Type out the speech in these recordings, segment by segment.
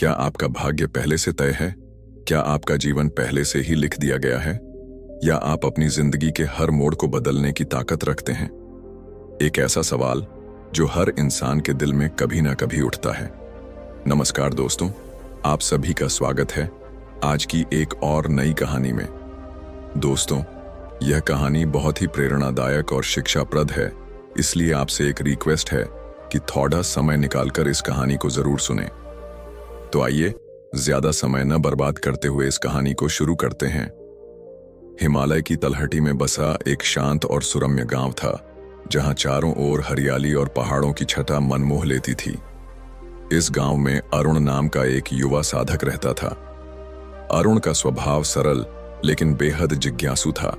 क्या आपका भाग्य पहले से तय है? क्या आपका जीवन पहले से ही लिख दिया गया है? या आप अपनी जिंदगी के हर मोड़ को बदलने की ताकत रखते हैं? एक ऐसा सवाल जो हर इंसान के दिल में कभी ना कभी उठता है। नमस्कार दोस्तों, आप सभी का स्वागत है आज की एक और नई कहानी में। दोस्तों, यह कहानी बहुत ही प्रेरणादायक और शिक्षाप्रद है, इसलिए आपसे एक रिक्वेस्ट है कि थोड़ा समय निकालकर इस कहानी को जरूर सुनें। तो आइए ज्यादा समय न बर्बाद करते हुए इस कहानी को शुरू करते हैं। हिमालय की तलहटी में बसा एक शांत और सुरम्य गांव था, जहां चारों ओर हरियाली और पहाड़ों की छटा मन मोह लेती थी। इस गांव में अरुण नाम का एक युवा साधक रहता था। अरुण का स्वभाव सरल लेकिन बेहद जिज्ञासु था।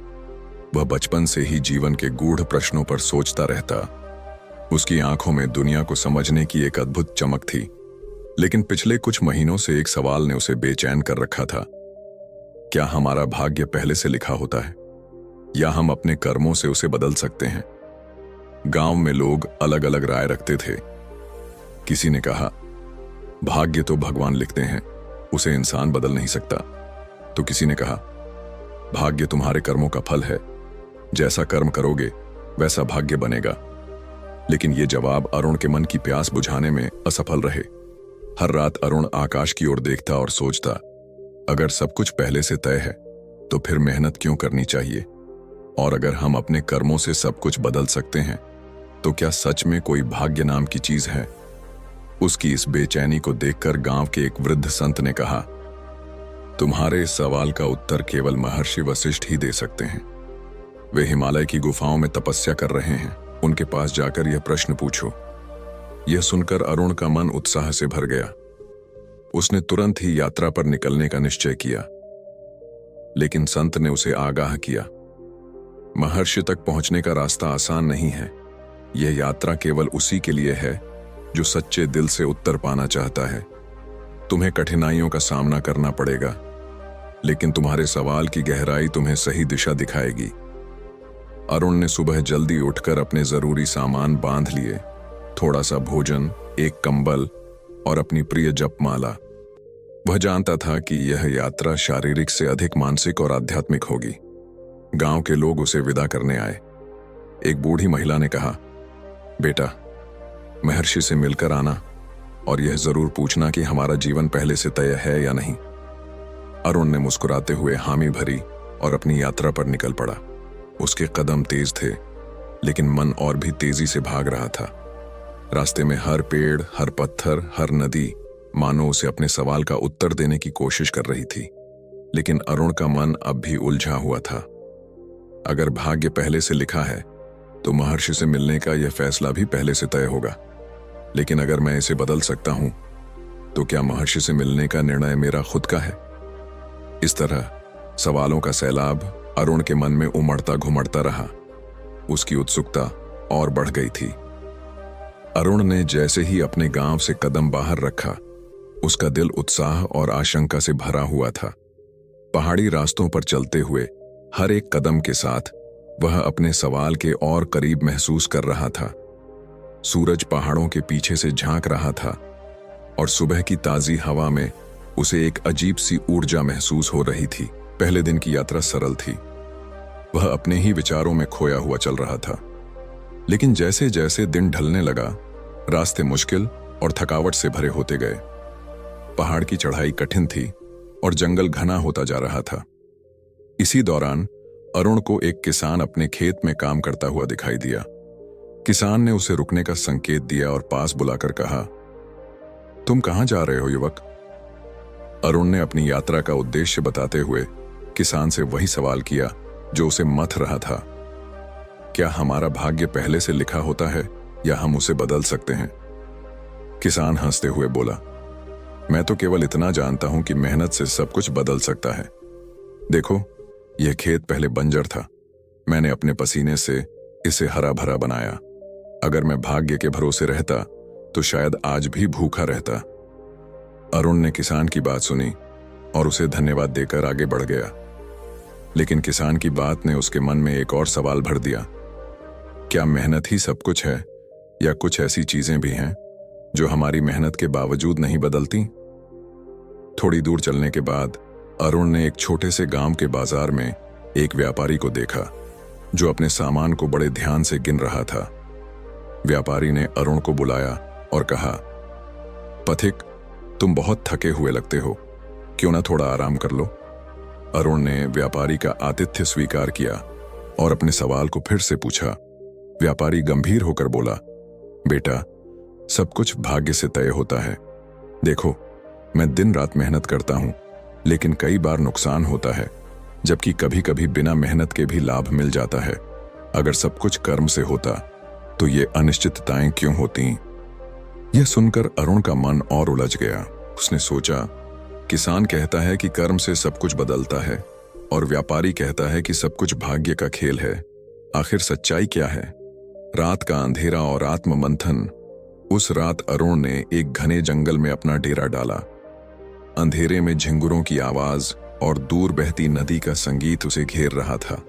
वह बचपन से ही जीवन के गूढ़ प्रश्नों पर सोचता रहता। उसकी आंखों में दुनिया को समझने की एक अद्भुत चमक थी। लेकिन पिछले कुछ महीनों से एक सवाल ने उसे बेचैन कर रखा था। क्या हमारा भाग्य पहले से लिखा होता है, या हम अपने कर्मों से उसे बदल सकते हैं? गांव में लोग अलग अलग राय रखते थे। किसी ने कहा, भाग्य तो भगवान लिखते हैं, उसे इंसान बदल नहीं सकता। तो किसी ने कहा, भाग्य तुम्हारे कर्मों का फल है, जैसा कर्म करोगे वैसा भाग्य बनेगा। लेकिन यह जवाब अरुण के मन की प्यास बुझाने में असफल रहे। हर रात अरुण आकाश की ओर देखता और सोचता, अगर सब कुछ पहले से तय है तो फिर मेहनत क्यों करनी चाहिए? और अगर हम अपने कर्मों से सब कुछ बदल सकते हैं तो क्या सच में कोई भाग्य नाम की चीज है? उसकी इस बेचैनी को देखकर गांव के एक वृद्ध संत ने कहा, तुम्हारे इस सवाल का उत्तर केवल महर्षि वशिष्ठ ही दे सकते हैं। वे हिमालय की गुफाओं में तपस्या कर रहे हैं, उनके पास जाकर यह प्रश्न पूछो। यह सुनकर अरुण का मन उत्साह से भर गया। उसने तुरंत ही यात्रा पर निकलने का निश्चय किया। लेकिन संत ने उसे आगाह किया, महर्षि तक पहुंचने का रास्ता आसान नहीं है। यह यात्रा केवल उसी के लिए है जो सच्चे दिल से उत्तर पाना चाहता है। तुम्हें कठिनाइयों का सामना करना पड़ेगा, लेकिन तुम्हारे सवाल की गहराई तुम्हें सही दिशा दिखाएगी। अरुण ने सुबह जल्दी उठकर अपने जरूरी सामान बांध लिए, थोड़ा सा भोजन, एक कंबल और अपनी प्रिय जपमाला। वह जानता था कि यह यात्रा शारीरिक से अधिक मानसिक और आध्यात्मिक होगी। गांव के लोग उसे विदा करने आए। एक बूढ़ी महिला ने कहा, बेटा, महर्षि से मिलकर आना और यह जरूर पूछना कि हमारा जीवन पहले से तय है या नहीं। अरुण ने मुस्कुराते हुए हामी भरी और अपनी यात्रा पर निकल पड़ा। उसके कदम तेज थे, लेकिन मन और भी तेजी से भाग रहा था। रास्ते में हर पेड़, हर पत्थर, हर नदी मानो उसे अपने सवाल का उत्तर देने की कोशिश कर रही थी। लेकिन अरुण का मन अब भी उलझा हुआ था। अगर भाग्य पहले से लिखा है तो महर्षि से मिलने का यह फैसला भी पहले से तय होगा। लेकिन अगर मैं इसे बदल सकता हूं तो क्या महर्षि से मिलने का निर्णय मेरा खुद का है? इस तरह सवालों का सैलाब अरुण के मन में उमड़ता घुमड़ता रहा। उसकी उत्सुकता और बढ़ गई थी। अरुण ने जैसे ही अपने गांव से कदम बाहर रखा, उसका दिल उत्साह और आशंका से भरा हुआ था। पहाड़ी रास्तों पर चलते हुए हर एक कदम के साथ वह अपने सवाल के और करीब महसूस कर रहा था। सूरज पहाड़ों के पीछे से झांक रहा था और सुबह की ताजी हवा में उसे एक अजीब सी ऊर्जा महसूस हो रही थी। पहले दिन की यात्रा सरल थी। वह अपने ही विचारों में खोया हुआ चल रहा था। लेकिन जैसे जैसे दिन ढलने लगा, रास्ते मुश्किल और थकावट से भरे होते गए। पहाड़ की चढ़ाई कठिन थी और जंगल घना होता जा रहा था। इसी दौरान अरुण को एक किसान अपने खेत में काम करता हुआ दिखाई दिया। किसान ने उसे रुकने का संकेत दिया और पास बुलाकर कहा, तुम कहां जा रहे हो युवक? अरुण ने अपनी यात्रा का उद्देश्य बताते हुए किसान से वही सवाल किया जो उसे मथ रहा था। क्या हमारा भाग्य पहले से लिखा होता है या हम उसे बदल सकते हैं? किसान हंसते हुए बोला, मैं तो केवल इतना जानता हूं कि मेहनत से सब कुछ बदल सकता है। देखो, यह खेत पहले बंजर था। मैंने अपने पसीने से इसे हरा भरा बनाया। अगर मैं भाग्य के भरोसे रहता तो शायद आज भी भूखा रहता। अरुण ने किसान की बात सुनी और उसे धन्यवाद देकर आगे बढ़ गया। लेकिन किसान की बात ने उसके मन में एक और सवाल भर दिया, क्या मेहनत ही सब कुछ है, या कुछ ऐसी चीजें भी हैं जो हमारी मेहनत के बावजूद नहीं बदलती? थोड़ी दूर चलने के बाद अरुण ने एक छोटे से गांव के बाजार में एक व्यापारी को देखा जो अपने सामान को बड़े ध्यान से गिन रहा था। व्यापारी ने अरुण को बुलाया और कहा, पथिक, तुम बहुत थके हुए लगते हो, क्यों ना थोड़ा आराम कर लो। अरुण ने व्यापारी का आतिथ्य स्वीकार किया और अपने सवाल को फिर से पूछा। व्यापारी गंभीर होकर बोला, बेटा, सब कुछ भाग्य से तय होता है। देखो, मैं दिन रात मेहनत करता हूं, लेकिन कई बार नुकसान होता है, जबकि कभी कभी बिना मेहनत के भी लाभ मिल जाता है। अगर सब कुछ कर्म से होता तो ये अनिश्चितताएं क्यों होती? यह सुनकर अरुण का मन और उलझ गया। उसने सोचा, किसान कहता है कि कर्म से सब कुछ बदलता है और व्यापारी कहता है कि सब कुछ भाग्य का खेल है। आखिर सच्चाई क्या है? रात का अंधेरा और आत्ममंथन। उस रात अरुण ने एक घने जंगल में अपना डेरा डाला। अंधेरे में झिंगुरों की आवाज और दूर बहती नदी का संगीत उसे घेर रहा था,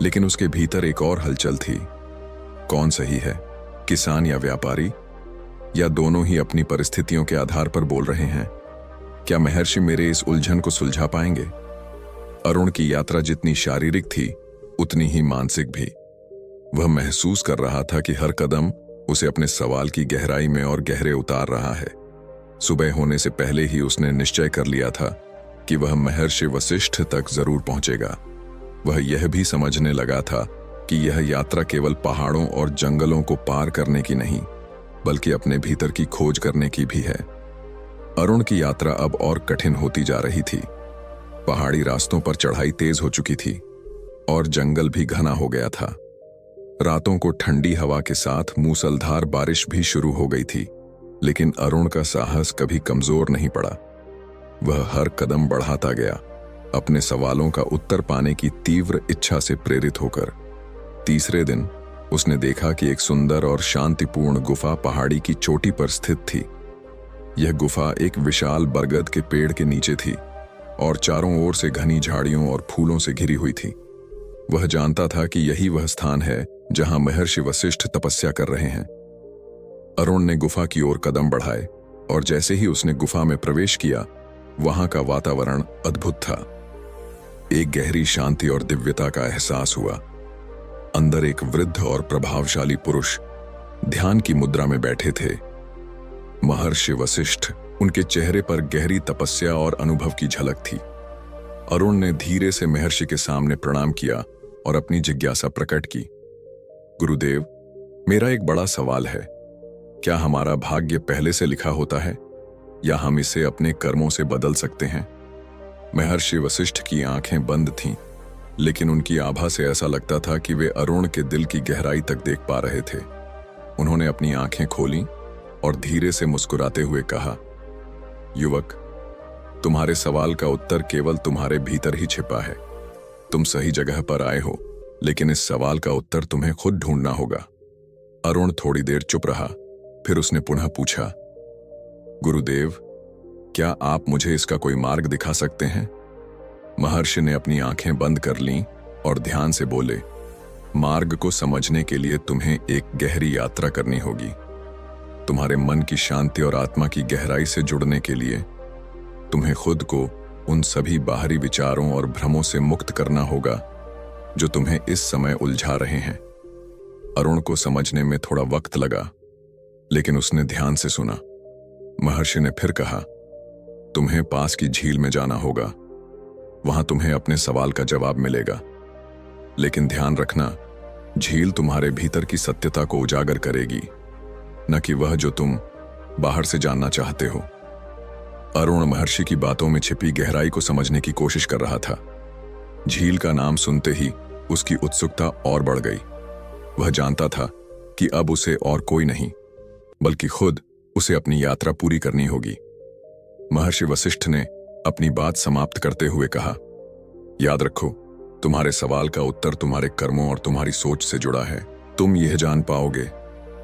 लेकिन उसके भीतर एक और हलचल थी। कौन सही है, किसान या व्यापारी? या दोनों ही अपनी परिस्थितियों के आधार पर बोल रहे हैं? क्या महर्षि मेरे इस उलझन को सुलझा पाएंगे? अरुण की यात्रा जितनी शारीरिक थी, उतनी ही मानसिक भी। वह महसूस कर रहा था कि हर कदम उसे अपने सवाल की गहराई में और गहरे उतार रहा है। सुबह होने से पहले ही उसने निश्चय कर लिया था कि वह महर्षि वशिष्ठ तक जरूर पहुंचेगा। वह यह भी समझने लगा था कि यह यात्रा केवल पहाड़ों और जंगलों को पार करने की नहीं, बल्कि अपने भीतर की खोज करने की भी है। अरुण की यात्रा अब और कठिन होती जा रही थी। पहाड़ी रास्तों पर चढ़ाई तेज हो चुकी थी और जंगल भी घना हो गया था। रातों को ठंडी हवा के साथ मूसलधार बारिश भी शुरू हो गई थी, लेकिन अरुण का साहस कभी कमजोर नहीं पड़ा। वह हर कदम बढ़ाता गया, अपने सवालों का उत्तर पाने की तीव्र इच्छा से प्रेरित होकर। तीसरे दिन उसने देखा कि एक सुंदर और शांतिपूर्ण गुफा पहाड़ी की चोटी पर स्थित थी। यह गुफा एक विशाल बरगद के पेड़ के नीचे थी और चारों ओर से घनी झाड़ियों और फूलों से घिरी हुई थी। वह जानता था कि यही वह स्थान है जहां महर्षि वशिष्ठ तपस्या कर रहे हैं। अरुण ने गुफा की ओर कदम बढ़ाए और जैसे ही उसने गुफा में प्रवेश किया, वहां का वातावरण अद्भुत था। एक गहरी शांति और दिव्यता का एहसास हुआ। अंदर एक वृद्ध और प्रभावशाली पुरुष ध्यान की मुद्रा में बैठे थे। महर्षि वशिष्ठ, उनके चेहरे पर गहरी तपस्या और अनुभव की झलक थी। अरुण ने धीरे से महर्षि के सामने प्रणाम किया और अपनी जिज्ञासा प्रकट की। गुरुदेव, मेरा एक बड़ा सवाल है। क्या हमारा भाग्य पहले से लिखा होता है या हम इसे अपने कर्मों से बदल सकते हैं? महर्षि वशिष्ठ की आंखें बंद थीं, लेकिन उनकी आभा से ऐसा लगता था कि वे अरुण के दिल की गहराई तक देख पा रहे थे। उन्होंने अपनी आंखें खोलीं और धीरे से मुस्कुराते हुए कहा, युवक, तुम्हारे सवाल का उत्तर केवल तुम्हारे भीतर ही छिपा है। तुम सही जगह पर आए हो, लेकिन इस सवाल का उत्तर तुम्हें खुद ढूंढना होगा। अरुण थोड़ी देर चुप रहा, फिर उसने पुनः पूछा, गुरुदेव, क्या आप मुझे इसका कोई मार्ग दिखा सकते हैं? महर्षि ने अपनी आंखें बंद कर लीं और ध्यान से बोले, मार्ग को समझने के लिए तुम्हें एक गहरी यात्रा करनी होगी। तुम्हारे मन की शांति और आत्मा की गहराई से जुड़ने के लिए तुम्हें खुद को उन सभी बाहरी विचारों और भ्रमों से मुक्त करना होगा जो तुम्हें इस समय उलझा रहे हैं। अरुण को समझने में थोड़ा वक्त लगा, लेकिन उसने ध्यान से सुना। महर्षि ने फिर कहा, तुम्हें पास की झील में जाना होगा। वहां तुम्हें अपने सवाल का जवाब मिलेगा। लेकिन ध्यान रखना, झील तुम्हारे भीतर की सत्यता को उजागर करेगी, न कि वह जो तुम बाहर से जानना चाहते हो। अरुण महर्षि की बातों में छिपी गहराई को समझने की कोशिश कर रहा था। झील का नाम सुनते ही उसकी उत्सुकता और बढ़ गई। वह जानता था कि अब उसे और कोई नहीं, बल्कि खुद उसे अपनी यात्रा पूरी करनी होगी। महर्षि वशिष्ठ ने अपनी बात समाप्त करते हुए कहा, याद रखो, तुम्हारे सवाल का उत्तर तुम्हारे कर्मों और तुम्हारी सोच से जुड़ा है। तुम यह जान पाओगे,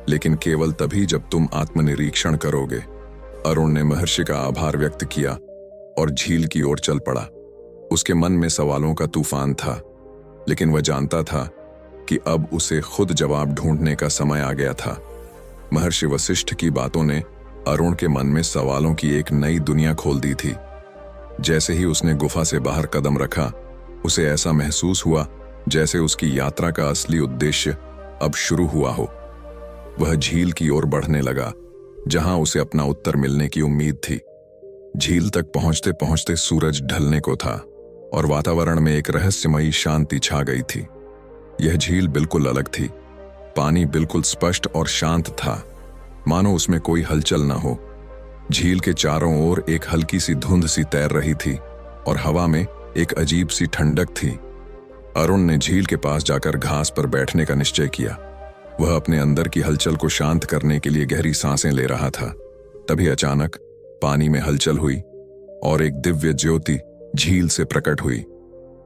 लेकिन केवल तभी जब तुम आत्मनिरीक्षण करोगे। अरुण ने महर्षि का आभार व्यक्त किया और झील की ओर चल पड़ा। उसके मन में सवालों का तूफान था, लेकिन वह जानता था कि अब उसे खुद जवाब ढूंढने का समय आ गया था। महर्षि वशिष्ठ की बातों ने अरुण के मन में सवालों की एक नई दुनिया खोल दी थी। जैसे ही उसने गुफा से बाहर कदम रखा, उसे ऐसा महसूस हुआ जैसे उसकी यात्रा का असली उद्देश्य अब शुरू हुआ हो। वह झील की ओर बढ़ने लगा, जहां उसे अपना उत्तर मिलने की उम्मीद थी। झील तक पहुंचते पहुंचते सूरज ढलने को था और वातावरण में एक रहस्यमयी शांति छा गई थी। यह झील बिल्कुल अलग थी। पानी बिल्कुल स्पष्ट और शांत था, मानो उसमें कोई हलचल न हो। झील के चारों ओर एक हल्की सी धुंध सी तैर रही थी और हवा में एक अजीब सी ठंडक थी। अरुण ने झील के पास जाकर घास पर बैठने का निश्चय किया। वह अपने अंदर की हलचल को शांत करने के लिए गहरी सांसें ले रहा था। तभी अचानक पानी में हलचल हुई और एक दिव्य ज्योति झील से प्रकट हुई।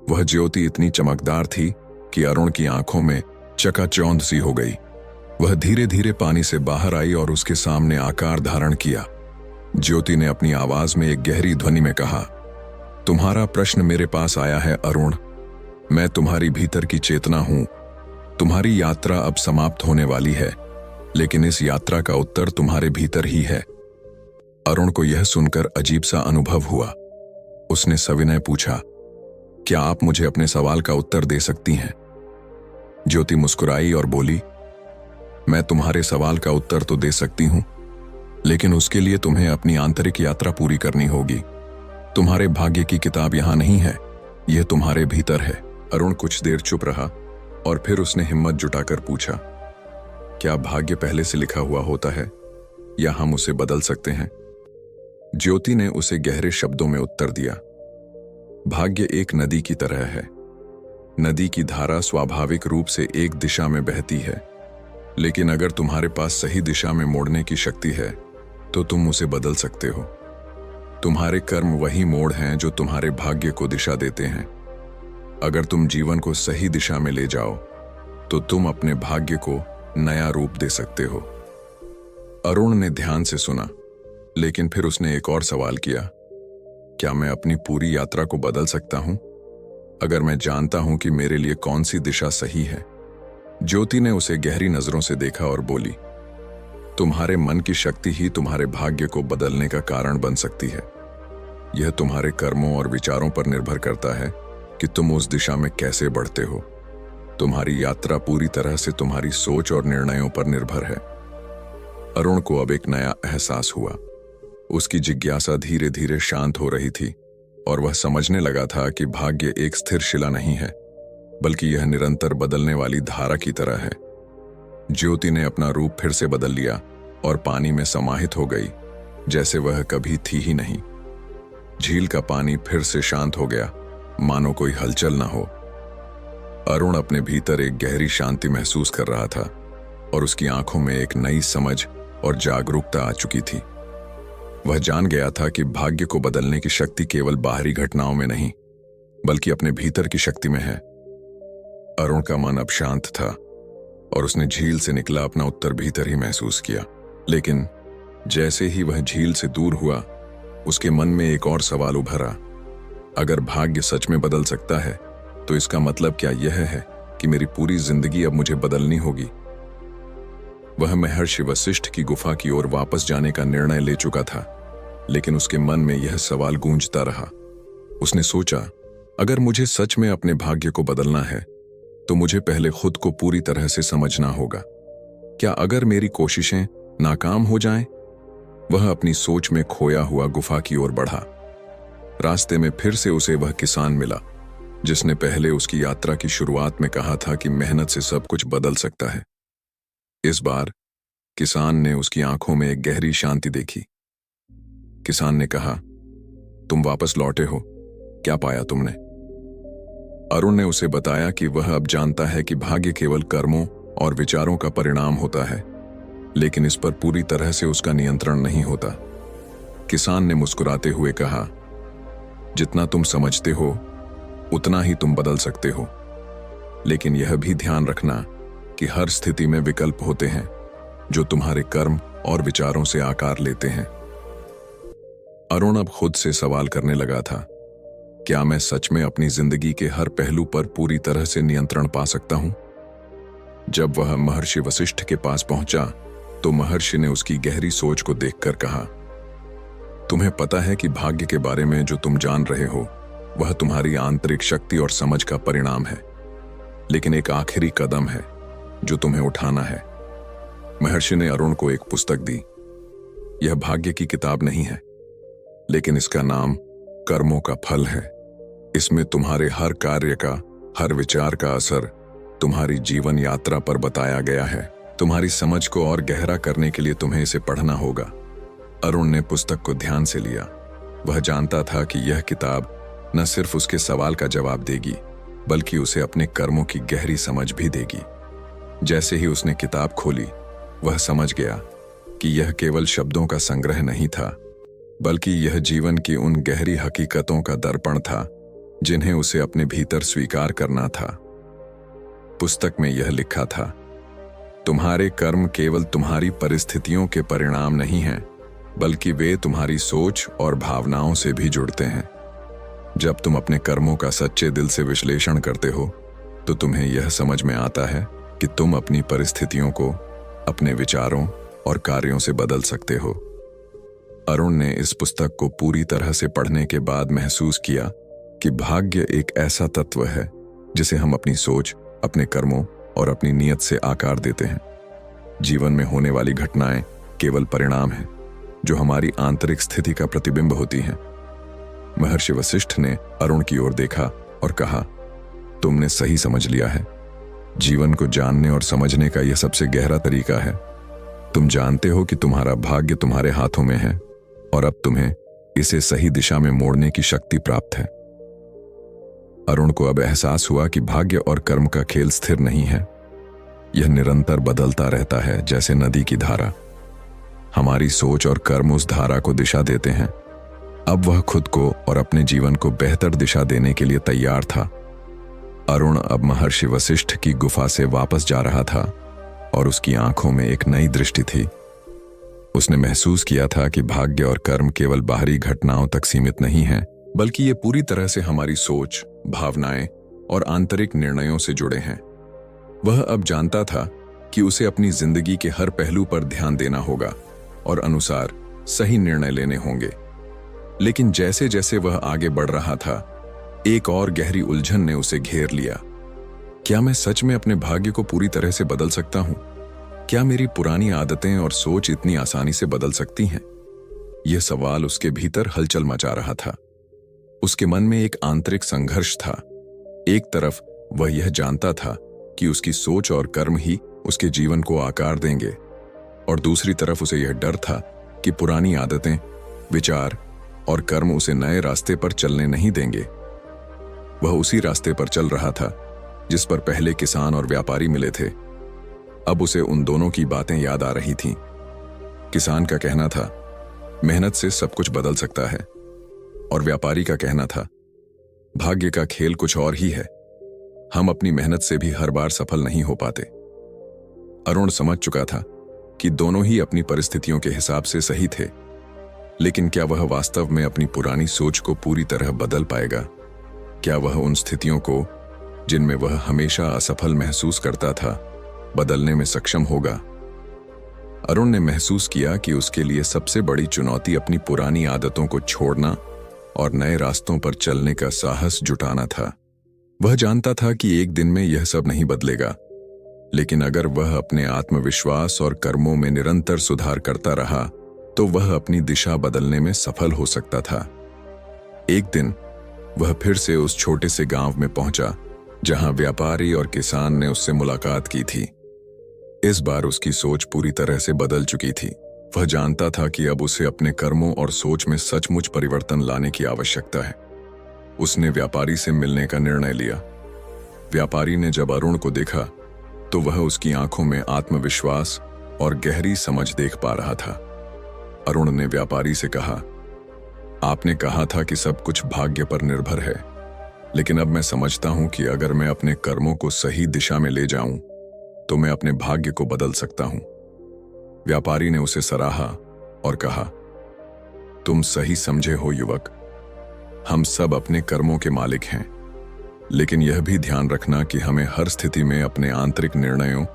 वह ज्योति इतनी चमकदार थी कि अरुण की आंखों में चकाचौंध सी हो गई। वह धीरे धीरे पानी से बाहर आई और उसके सामने आकार धारण किया। ज्योति ने अपनी आवाज में एक गहरी ध्वनि में कहा, तुम्हारा प्रश्न मेरे पास आया है अरुण। मैं तुम्हारी भीतर की चेतना हूं। तुम्हारी यात्रा अब समाप्त होने वाली है, लेकिन इस यात्रा का उत्तर तुम्हारे भीतर ही है। अरुण को यह सुनकर अजीब सा अनुभव हुआ। उसने सविनय पूछा, क्या आप मुझे अपने सवाल का उत्तर दे सकती हैं? ज्योति मुस्कुराई और बोली, मैं तुम्हारे सवाल का उत्तर तो दे सकती हूं, लेकिन उसके लिए तुम्हें अपनी आंतरिक यात्रा पूरी करनी होगी। तुम्हारे भाग्य की किताब यहां नहीं है, यह तुम्हारे भीतर है। अरुण कुछ देर चुप रहा और फिर उसने हिम्मत जुटाकर पूछा, क्या भाग्य पहले से लिखा हुआ होता है या हम उसे बदल सकते हैं? ज्योति ने उसे गहरे शब्दों में उत्तर दिया, भाग्य एक नदी की तरह है। नदी की धारा स्वाभाविक रूप से एक दिशा में बहती है, लेकिन अगर तुम्हारे पास सही दिशा में मोड़ने की शक्ति है तो तुम उसे बदल सकते हो। तुम्हारे कर्म वही मोड़ हैं जो तुम्हारे भाग्य को दिशा देते हैं। अगर तुम जीवन को सही दिशा में ले जाओ तो तुम अपने भाग्य को नया रूप दे सकते हो। अरुण ने ध्यान से सुना, लेकिन फिर उसने एक और सवाल किया, क्या मैं अपनी पूरी यात्रा को बदल सकता हूं अगर मैं जानता हूं कि मेरे लिए कौन सी दिशा सही है? ज्योति ने उसे गहरी नजरों से देखा और बोली, तुम्हारे मन की शक्ति ही तुम्हारे भाग्य को बदलने का कारण बन सकती है। यह तुम्हारे कर्मों और विचारों पर निर्भर करता है कि तुम उस दिशा में कैसे बढ़ते हो। तुम्हारी यात्रा पूरी तरह से तुम्हारी सोच और निर्णयों पर निर्भर है। अरुण को अब एक नया एहसास हुआ। उसकी जिज्ञासा धीरे धीरे शांत हो रही थी और वह समझने लगा था कि भाग्य एक स्थिर शिला नहीं है, बल्कि यह निरंतर बदलने वाली धारा की तरह है। ज्योति ने अपना रूप फिर से बदल लिया और पानी में समाहित हो गई, जैसे वह कभी थी ही नहीं। झील का पानी फिर से शांत हो गया, मानो कोई हलचल ना हो। अरुण अपने भीतर एक गहरी शांति महसूस कर रहा था और उसकी आंखों में एक नई समझ और जागरूकता आ चुकी थी। वह जान गया था कि भाग्य को बदलने की शक्ति केवल बाहरी घटनाओं में नहीं, बल्कि अपने भीतर की शक्ति में है। अरुण का मन अब शांत था और उसने झील से निकला अपना उत्तर भीतर ही महसूस किया। लेकिन जैसे ही वह झील से दूर हुआ, उसके मन में एक और सवाल उभरा, अगर भाग्य सच में बदल सकता है तो इसका मतलब क्या यह है कि मेरी पूरी जिंदगी अब मुझे बदलनी होगी? वह महर्षि वशिष्ठ की गुफा की ओर वापस जाने का निर्णय ले चुका था, लेकिन उसके मन में यह सवाल गूंजता रहा। उसने सोचा, अगर मुझे सच में अपने भाग्य को बदलना है तो मुझे पहले खुद को पूरी तरह से समझना होगा। क्या अगर मेरी कोशिशें नाकाम हो जाएं? वह अपनी सोच में खोया हुआ गुफा की ओर बढ़ा। रास्ते में फिर से उसे वह किसान मिला जिसने पहले उसकी यात्रा की शुरुआत में कहा था कि मेहनत से सब कुछ बदल सकता है। इस बार किसान ने उसकी आंखों में एक गहरी शांति देखी। किसान ने कहा, तुम वापस लौटे हो, क्या पाया तुमने? अरुण ने उसे बताया कि वह अब जानता है कि भाग्य केवल कर्मों और विचारों का परिणाम होता है, लेकिन इस पर पूरी तरह से उसका नियंत्रण नहीं होता। किसान ने मुस्कुराते हुए कहा, जितना तुम समझते हो उतना ही तुम बदल सकते हो, लेकिन यह भी ध्यान रखना कि हर स्थिति में विकल्प होते हैं जो तुम्हारे कर्म और विचारों से आकार लेते हैं। अरुण अब खुद से सवाल करने लगा था, क्या मैं सच में अपनी जिंदगी के हर पहलू पर पूरी तरह से नियंत्रण पा सकता हूं? जब वह महर्षि वशिष्ठ के पास पहुंचा तो महर्षि ने उसकी गहरी सोच को देखकर कहा, तुम्हें पता है कि भाग्य के बारे में जो तुम जान रहे हो वह तुम्हारी आंतरिक शक्ति और समझ का परिणाम है, लेकिन एक आखिरी कदम है जो तुम्हें उठाना है। महर्षि ने अरुण को एक पुस्तक दी। यह भाग्य की किताब नहीं है, लेकिन इसका नाम कर्मों का फल है। इसमें तुम्हारे हर कार्य का, हर विचार का असर तुम्हारी जीवन यात्रा पर बताया गया है। तुम्हारी समझ को और गहरा करने के लिए तुम्हें इसे पढ़ना होगा। अरुण ने पुस्तक को ध्यान से लिया। वह जानता था कि यह किताब न सिर्फ उसके सवाल का जवाब देगी, बल्कि उसे अपने कर्मों की गहरी समझ भी देगी। जैसे ही उसने किताब खोली, वह समझ गया कि यह केवल शब्दों का संग्रह नहीं था, बल्कि यह जीवन की उन गहरी हकीकतों का दर्पण था जिन्हें उसे अपने भीतर स्वीकार करना था। पुस्तक में यह लिखा था, तुम्हारे कर्म केवल तुम्हारी परिस्थितियों के परिणाम नहीं हैं, बल्कि वे तुम्हारी सोच और भावनाओं से भी जुड़ते हैं। जब तुम अपने कर्मों का सच्चे दिल से विश्लेषण करते हो, तो तुम्हें यह समझ में आता है कि तुम अपनी परिस्थितियों को अपने विचारों और कार्यों से बदल सकते हो। अरुण ने इस पुस्तक को पूरी तरह से पढ़ने के बाद महसूस किया कि भाग्य एक ऐसा तत्व है जिसे हम अपनी सोच, अपने कर्मों और अपनी नीयत से आकार देते हैं। जीवन में होने वाली घटनाएं केवल परिणाम हैं जो हमारी आंतरिक स्थिति का प्रतिबिंब होती हैं। महर्षि वशिष्ठ ने अरुण की ओर देखा और कहा, तुमने सही समझ लिया है। जीवन को जानने और समझने का यह सबसे गहरा तरीका है। तुम जानते हो कि तुम्हारा भाग्य तुम्हारे हाथों में है और अब तुम्हें इसे सही दिशा में मोड़ने की शक्ति प्राप्त है। अरुण को अब एहसास हुआ कि भाग्य और कर्म का खेल स्थिर नहीं है। यह निरंतर बदलता रहता है, जैसे नदी की धारा। हमारी सोच और कर्म उस धारा को दिशा देते हैं। अब वह खुद को और अपने जीवन को बेहतर दिशा देने के लिए तैयार था। अरुण अब महर्षि वशिष्ठ की गुफा से वापस जा रहा था और उसकी आंखों में एक नई दृष्टि थी। उसने महसूस किया था कि भाग्य और कर्म केवल बाहरी घटनाओं तक सीमित नहीं हैं, बल्कि ये पूरी तरह से हमारी सोच, भावनाएं और आंतरिक निर्णयों से जुड़े हैं। वह अब जानता था कि उसे अपनी जिंदगी के हर पहलू पर ध्यान देना होगा और अनुसार सही निर्णय लेने होंगे। लेकिन जैसे जैसे वह आगे बढ़ रहा था, एक और गहरी उलझन ने उसे घेर लिया। क्या मैं सच में अपने भाग्य को पूरी तरह से बदल सकता हूं? क्या मेरी पुरानी आदतें और सोच इतनी आसानी से बदल सकती हैं? यह सवाल उसके भीतर हलचल मचा रहा था। उसके मन में एक आंतरिक संघर्ष था। एक तरफ वह यह जानता था कि उसकी सोच और कर्म ही उसके जीवन को आकार देंगे, और दूसरी तरफ उसे यह डर था कि पुरानी आदतें, विचार और कर्म उसे नए रास्ते पर चलने नहीं देंगे। वह उसी रास्ते पर चल रहा था जिस पर पहले किसान और व्यापारी मिले थे। अब उसे उन दोनों की बातें याद आ रही थीं। किसान का कहना था, मेहनत से सब कुछ बदल सकता है, और व्यापारी का कहना था, भाग्य का खेल कुछ और ही है। हम अपनी मेहनत से भी हर बार सफल नहीं हो पाते। अरुण समझ चुका था कि दोनों ही अपनी परिस्थितियों के हिसाब से सही थे, लेकिन क्या वह वास्तव में अपनी पुरानी सोच को पूरी तरह बदल पाएगा? क्या वह उन स्थितियों को, जिनमें वह हमेशा असफल महसूस करता था, बदलने में सक्षम होगा? अरुण ने महसूस किया कि उसके लिए सबसे बड़ी चुनौती अपनी पुरानी आदतों को छोड़ना और नए रास्तों पर चलने का साहस जुटाना था। वह जानता था कि एक दिन में यह सब नहीं बदलेगा, लेकिन अगर वह अपने आत्मविश्वास और कर्मों में निरंतर सुधार करता रहा, तो वह अपनी दिशा बदलने में सफल हो सकता था। एक दिन वह फिर से उस छोटे से गांव में पहुंचा जहां व्यापारी और किसान ने उससे मुलाकात की थी। इस बार उसकी सोच पूरी तरह से बदल चुकी थी। वह जानता था कि अब उसे अपने कर्मों और सोच में सचमुच परिवर्तन लाने की आवश्यकता है। उसने व्यापारी से मिलने का निर्णय लिया। व्यापारी ने जब अरुण को देखा, तो वह उसकी आंखों में आत्मविश्वास और गहरी समझ देख पा रहा था। अरुण ने व्यापारी से कहा, आपने कहा था कि सब कुछ भाग्य पर निर्भर है, लेकिन अब मैं समझता हूं कि अगर मैं अपने कर्मों को सही दिशा में ले जाऊं, तो मैं अपने भाग्य को बदल सकता हूं। व्यापारी ने उसे सराहा और कहा, तुम सही समझे हो युवक। हम सब अपने कर्मों के मालिक हैं, लेकिन यह भी ध्यान रखना कि हमें हर स्थिति में अपने आंतरिक निर्णयों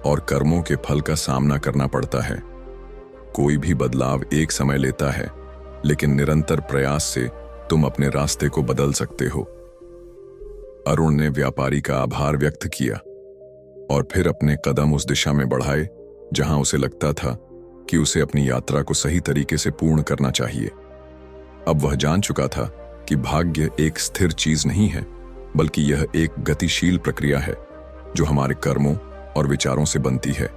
और कर्मों के फल का सामना करना पड़ता है। कोई भी बदलाव एक समय लेता है, लेकिन निरंतर प्रयास से तुम अपने रास्ते को बदल सकते हो। अरुण ने व्यापारी का आभार व्यक्त किया और फिर अपने कदम उस दिशा में बढ़ाए जहां उसे लगता था कि उसे अपनी यात्रा को सही तरीके से पूर्ण करना चाहिए। अब वह जान चुका था कि भाग्य एक स्थिर चीज नहीं है, बल्कि यह एक गतिशील प्रक्रिया है जो हमारे कर्मों और विचारों से बनती है।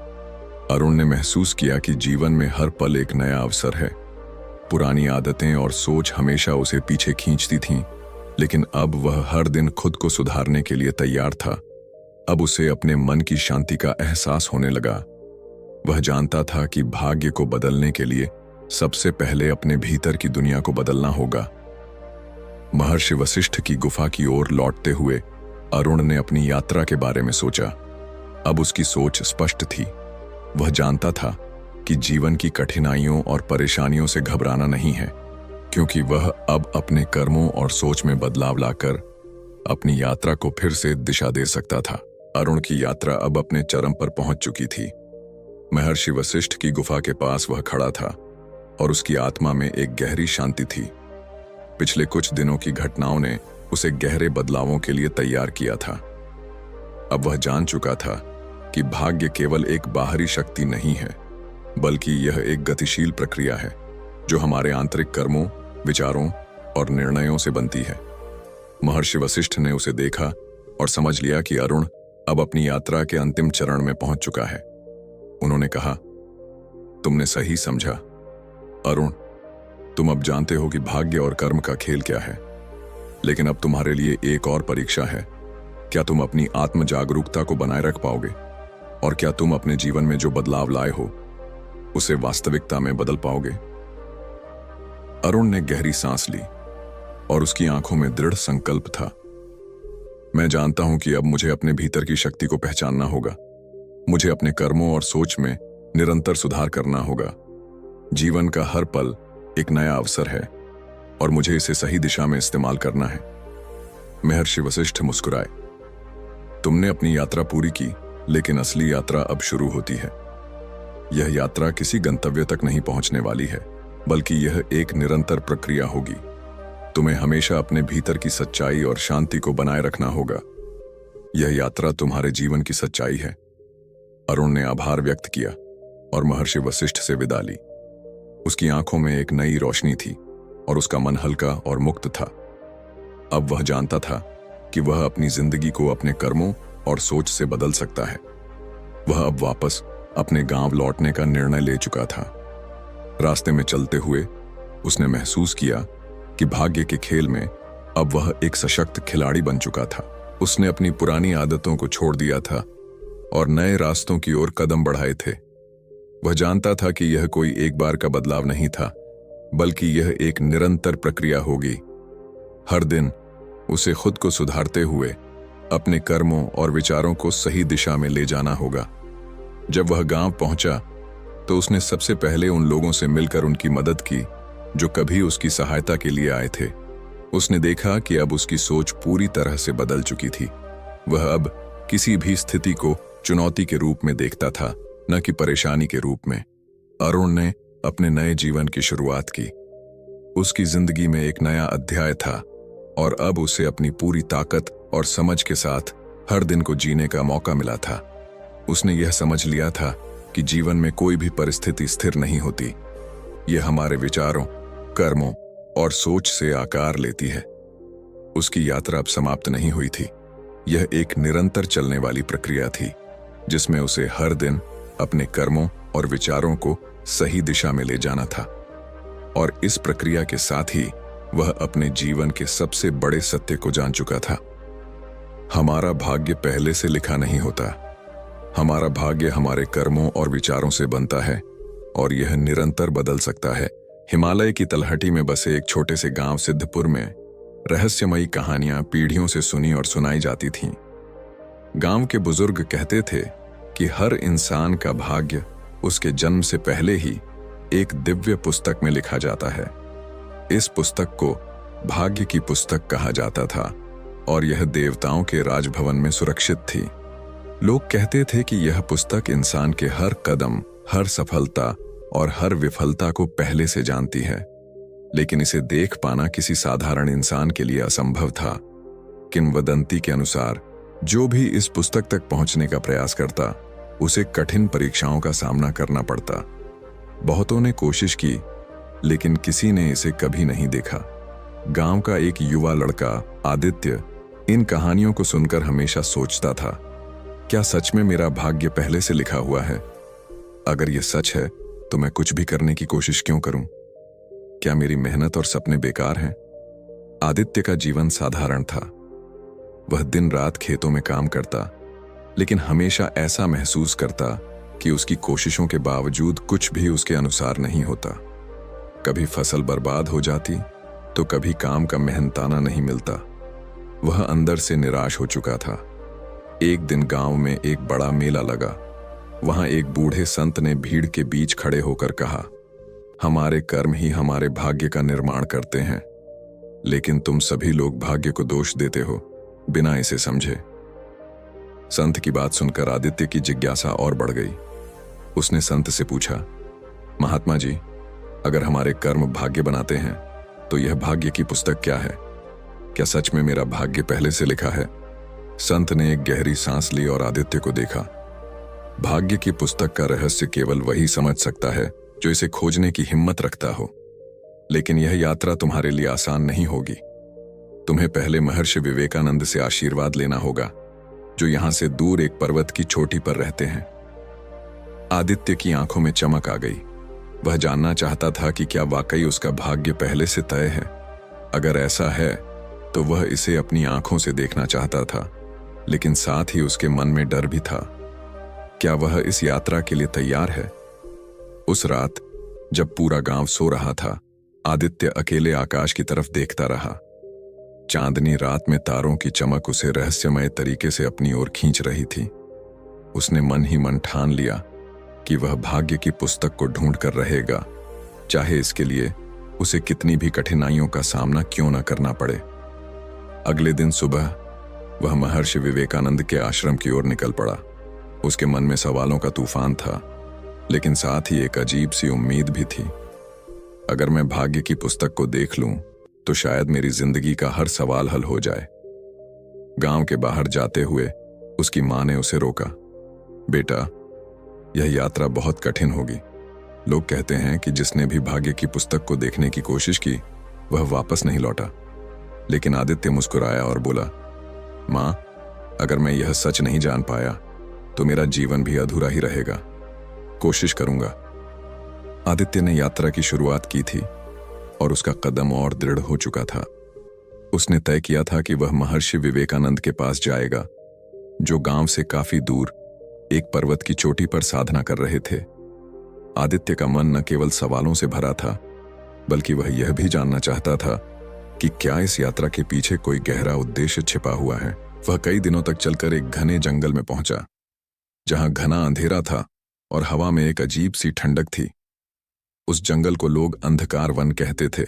अरुण ने महसूस किया कि जीवन में हर पल एक नया अवसर है। पुरानी आदतें और सोच हमेशा उसे पीछे खींचती थीं, लेकिन अब वह हर दिन खुद को सुधारने के लिए तैयार था। अब उसे अपने मन की शांति का एहसास होने लगा। वह जानता था कि भाग्य को बदलने के लिए सबसे पहले अपने भीतर की दुनिया को बदलना होगा। महर्षि वशिष्ठ की गुफा की ओर लौटते हुए अरुण ने अपनी यात्रा के बारे में सोचा। अब उसकी सोच स्पष्ट थी। वह जानता था कि जीवन की कठिनाइयों और परेशानियों से घबराना नहीं है, क्योंकि वह अब अपने कर्मों और सोच में बदलाव लाकर अपनी यात्रा को फिर से दिशा दे सकता था। अरुण की यात्रा अब अपने चरम पर पहुंच चुकी थी। महर्षि वशिष्ठ की गुफा के पास वह खड़ा था और उसकी आत्मा में एक गहरी शांति थी। पिछले कुछ दिनों की घटनाओं ने उसे गहरे बदलावों के लिए तैयार किया था। अब वह जान चुका था कि भाग्य केवल एक बाहरी शक्ति नहीं है, बल्कि यह एक गतिशील प्रक्रिया है जो हमारे आंतरिक कर्मों, विचारों और निर्णयों से बनती है। महर्षि वशिष्ठ ने उसे देखा और समझ लिया कि अरुण अब अपनी यात्रा के अंतिम चरण में पहुंच चुका है। उन्होंने कहा, तुमने सही समझा अरुण। तुम अब जानते हो कि भाग्य और कर्म का खेल क्या है, लेकिन अब तुम्हारे लिए एक और परीक्षा है। क्या तुम अपनी आत्म जागरूकता को बनाए रख पाओगे, और क्या तुम अपने जीवन में जो बदलाव लाए हो उसे वास्तविकता में बदल पाओगे? अरुण ने गहरी सांस ली और उसकी आंखों में दृढ़ संकल्प था। मैं जानता हूं कि अब मुझे अपने भीतर की शक्ति को पहचानना होगा। मुझे अपने कर्मों और सोच में निरंतर सुधार करना होगा। जीवन का हर पल एक नया अवसर है और मुझे इसे सही दिशा में इस्तेमाल करना है। महर्षि वशिष्ठ मुस्कुराए। तुमने अपनी यात्रा पूरी की, लेकिन असली यात्रा अब शुरू होती है। यह यात्रा किसी गंतव्य तक नहीं पहुंचने वाली है, बल्कि यह एक निरंतर प्रक्रिया होगी। तुम्हें हमेशा अपने भीतर की सच्चाई और शांति को बनाए रखना होगा। यह यात्रा तुम्हारे जीवन की सच्चाई है। अरुण ने आभार व्यक्त किया और महर्षि वशिष्ठ से विदा ली। उसकी आंखों में एक नई रोशनी थी और उसका मन हल्का और मुक्त था। अब वह जानता था कि वह अपनी जिंदगी को अपने कर्मों और सोच से बदल सकता है। वह अब वापस अपने गांव लौटने का निर्णय ले चुका था। रास्ते में चलते हुए उसने महसूस किया कि भाग्य के खेल में अब वह एक सशक्त खिलाड़ी बन चुका था। उसने अपनी पुरानी आदतों को छोड़ दिया था और नए रास्तों की ओर कदम बढ़ाए थे। वह जानता था कि यह कोई एक बार का बदलाव नहीं था, बल्कि यह एक निरंतर प्रक्रिया होगी। हर दिन उसे खुद को सुधारते हुए अपने कर्मों और विचारों को सही दिशा में ले जाना होगा। जब वह गांव पहुंचा तो उसने सबसे पहले उन लोगों से मिलकर उनकी मदद की जो कभी उसकी सहायता के लिए आए थे। उसने देखा कि अब उसकी सोच पूरी तरह से बदल चुकी थी। वह अब किसी भी स्थिति को चुनौती के रूप में देखता था, न कि परेशानी के रूप में। अरुण ने अपने नए जीवन की शुरुआत की। उसकी जिंदगी में एक नया अध्याय था और अब उसे अपनी पूरी ताकत और समझ के साथ हर दिन को जीने का मौका मिला था। उसने यह समझ लिया था कि जीवन में कोई भी परिस्थिति स्थिर नहीं होती। यह हमारे विचारों, कर्मों और सोच से आकार लेती है। उसकी यात्रा अब समाप्त नहीं हुई थी। यह एक निरंतर चलने वाली प्रक्रिया थी, जिसमें उसे हर दिन अपने कर्मों और विचारों को सही दिशा में ले जाना था। और इस प्रक्रिया के साथ ही वह अपने जीवन के सबसे बड़े सत्य को जान चुका था। हमारा भाग्य पहले से लिखा नहीं होता। हमारा भाग्य हमारे कर्मों और विचारों से बनता है और यह निरंतर बदल सकता है। हिमालय की तलहटी में बसे एक छोटे से गांव सिद्धपुर में रहस्यमयी कहानियां पीढ़ियों से सुनी और सुनाई जाती थीं। गांव के बुजुर्ग कहते थे कि हर इंसान का भाग्य उसके जन्म से पहले ही एक दिव्य पुस्तक में लिखा जाता है। इस पुस्तक को भाग्य की पुस्तक कहा जाता था और यह देवताओं के राजभवन में सुरक्षित थी। लोग कहते थे कि यह पुस्तक इंसान के हर कदम, हर सफलता और हर विफलता को पहले से जानती है। लेकिन इसे देख पाना किसी साधारण इंसान के लिए असंभव था। किंवदंती के अनुसार जो भी इस पुस्तक तक पहुंचने का प्रयास करता उसे कठिन परीक्षाओं का सामना करना पड़ता। बहुतों ने कोशिश की, लेकिन किसी ने इसे कभी नहीं देखा। गांव का एक युवा लड़का आदित्य इन कहानियों को सुनकर हमेशा सोचता था, क्या सच में मेरा भाग्य पहले से लिखा हुआ है? अगर यह सच है तो मैं कुछ भी करने की कोशिश क्यों करूं? क्या मेरी मेहनत और सपने बेकार हैं? आदित्य का जीवन साधारण था। वह दिन रात खेतों में काम करता, लेकिन हमेशा ऐसा महसूस करता कि उसकी कोशिशों के बावजूद कुछ भी उसके अनुसार नहीं होता। कभी फसल बर्बाद हो जाती तो कभी काम का मेहनताना नहीं मिलता। वह अंदर से निराश हो चुका था। एक दिन गांव में एक बड़ा मेला लगा। वहां एक बूढ़े संत ने भीड़ के बीच खड़े होकर कहा, हमारे कर्म ही हमारे भाग्य का निर्माण करते हैं, लेकिन तुम सभी लोग भाग्य को दोष देते हो बिना इसे समझे। संत की बात सुनकर आदित्य की जिज्ञासा और बढ़ गई। उसने संत से पूछा, महात्मा जी, अगर हमारे कर्म भाग्य बनाते हैं तो यह भाग्य की पुस्तक क्या है? क्या सच में मेरा भाग्य पहले से लिखा है? संत ने एक गहरी सांस ली और आदित्य को देखा। भाग्य की पुस्तक का रहस्य केवल वही समझ सकता है जो इसे खोजने की हिम्मत रखता हो। लेकिन यह यात्रा तुम्हारे लिए आसान नहीं होगी। तुम्हें पहले महर्षि विवेकानंद से आशीर्वाद लेना होगा, जो यहां से दूर एक पर्वत की चोटी पर रहते हैं। आदित्य की आंखों में चमक आ गई। वह जानना चाहता था कि क्या वाकई उसका भाग्य पहले से तय है। अगर ऐसा है तो वह इसे अपनी आंखों से देखना चाहता था, लेकिन साथ ही उसके मन में डर भी था। क्या वह इस यात्रा के लिए तैयार है? उस रात जब पूरा गांव सो रहा था, आदित्य अकेले आकाश की तरफ देखता रहा। चांदनी रात में तारों की चमक उसे रहस्यमय तरीके से अपनी ओर खींच रही थी। उसने मन ही मन ठान लिया कि वह भाग्य की पुस्तक को ढूंढ कर रहेगा, चाहे इसके लिए उसे कितनी भी कठिनाइयों का सामना क्यों न करना पड़े। अगले दिन सुबह वह महर्षि विवेकानंद के आश्रम की ओर निकल पड़ा। उसके मन में सवालों का तूफान था, लेकिन साथ ही एक अजीब सी उम्मीद भी थी। अगर मैं भाग्य की पुस्तक को देख लूं तो शायद मेरी जिंदगी का हर सवाल हल हो जाए। गांव के बाहर जाते हुए उसकी मां ने उसे रोका, बेटा, यह यात्रा बहुत कठिन होगी। लोग कहते हैं कि जिसने भी भाग्य की पुस्तक को देखने की कोशिश की वह वापस नहीं लौटा। लेकिन आदित्य मुस्कुराया और बोला, मां, अगर मैं यह सच नहीं जान पाया तो मेरा जीवन भी अधूरा ही रहेगा। कोशिश करूंगा। आदित्य ने यात्रा की शुरुआत की थी और उसका कदम और दृढ़ हो चुका था। उसने तय किया था कि वह महर्षि विवेकानंद के पास जाएगा, जो गांव से काफी दूर एक पर्वत की चोटी पर साधना कर रहे थे। आदित्य का मन न केवल सवालों से भरा था, बल्कि वह यह भी जानना चाहता था कि क्या इस यात्रा के पीछे कोई गहरा उद्देश्य छिपा हुआ है। वह कई दिनों तक चलकर एक घने जंगल में पहुंचा, जहां घना अंधेरा था और हवा में एक अजीब सी ठंडक थी। उस जंगल को लोग अंधकार वन कहते थे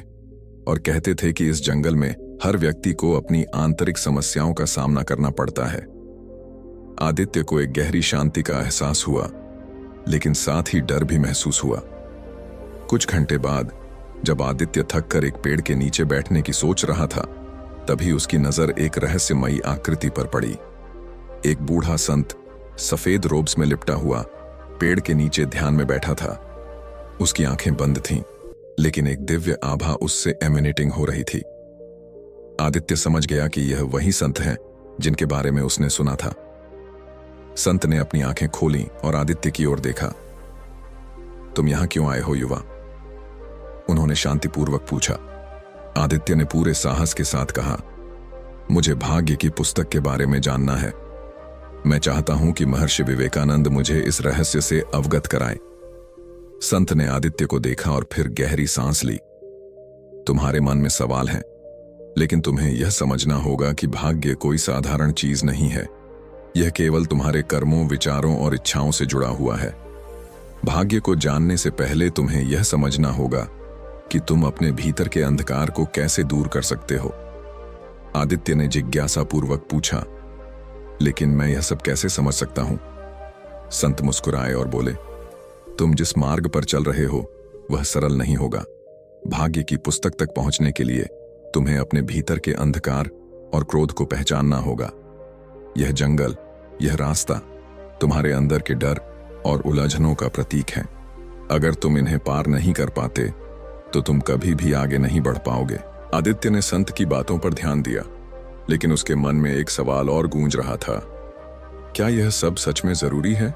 और कहते थे कि इस जंगल में हर व्यक्ति को अपनी आंतरिक समस्याओं का सामना करना पड़ता है। आदित्य को एक गहरी शांति का एहसास हुआ, लेकिन साथ ही डर भी महसूस हुआ। कुछ घंटे बाद जब आदित्य थककर एक पेड़ के नीचे बैठने की सोच रहा था, तभी उसकी नजर एक रहस्यमयी आकृति पर पड़ी। एक बूढ़ा संत सफेद रोब्स में लिपटा हुआ पेड़ के नीचे ध्यान में बैठा था। उसकी आंखें बंद थीं, लेकिन एक दिव्य आभा उससे एमिनेटिंग हो रही थी। आदित्य समझ गया कि यह वही संत हैं जिनके बारे में उसने सुना था। संत ने अपनी आंखें खोलीं और आदित्य की ओर देखा। तुम यहां क्यों आए हो युवा? उन्होंने शांतिपूर्वक पूछा। आदित्य ने पूरे साहस के साथ कहा, मुझे भाग्य की पुस्तक के बारे में जानना है। मैं चाहता हूं कि महर्षि विवेकानंद मुझे इस रहस्य से अवगत कराएं। संत ने आदित्य को देखा और फिर गहरी सांस ली। तुम्हारे मन में सवाल हैं, लेकिन तुम्हें यह समझना होगा कि भाग्य कोई साधारण चीज नहीं है। यह केवल तुम्हारे कर्मों, विचारों और इच्छाओं से जुड़ा हुआ है। भाग्य को जानने से पहले तुम्हें यह समझना होगा कि तुम अपने भीतर के अंधकार को कैसे दूर कर सकते हो। आदित्य ने जिज्ञासापूर्वक पूछा, लेकिन मैं यह सब कैसे समझ सकता हूं? संत मुस्कुराए और बोले, तुम जिस मार्ग पर चल रहे हो वह सरल नहीं होगा। भाग्य की पुस्तक तक पहुंचने के लिए तुम्हें अपने भीतर के अंधकार और क्रोध को पहचानना होगा। यह जंगल, यह रास्ता तुम्हारे अंदर के डर और उलझनों का प्रतीक है। अगर तुम इन्हें पार नहीं कर पाते तो तुम कभी भी आगे नहीं बढ़ पाओगे। आदित्य ने संत की बातों पर ध्यान दिया, लेकिन उसके मन में एक सवाल और गूंज रहा था। क्या यह सब सच में जरूरी है?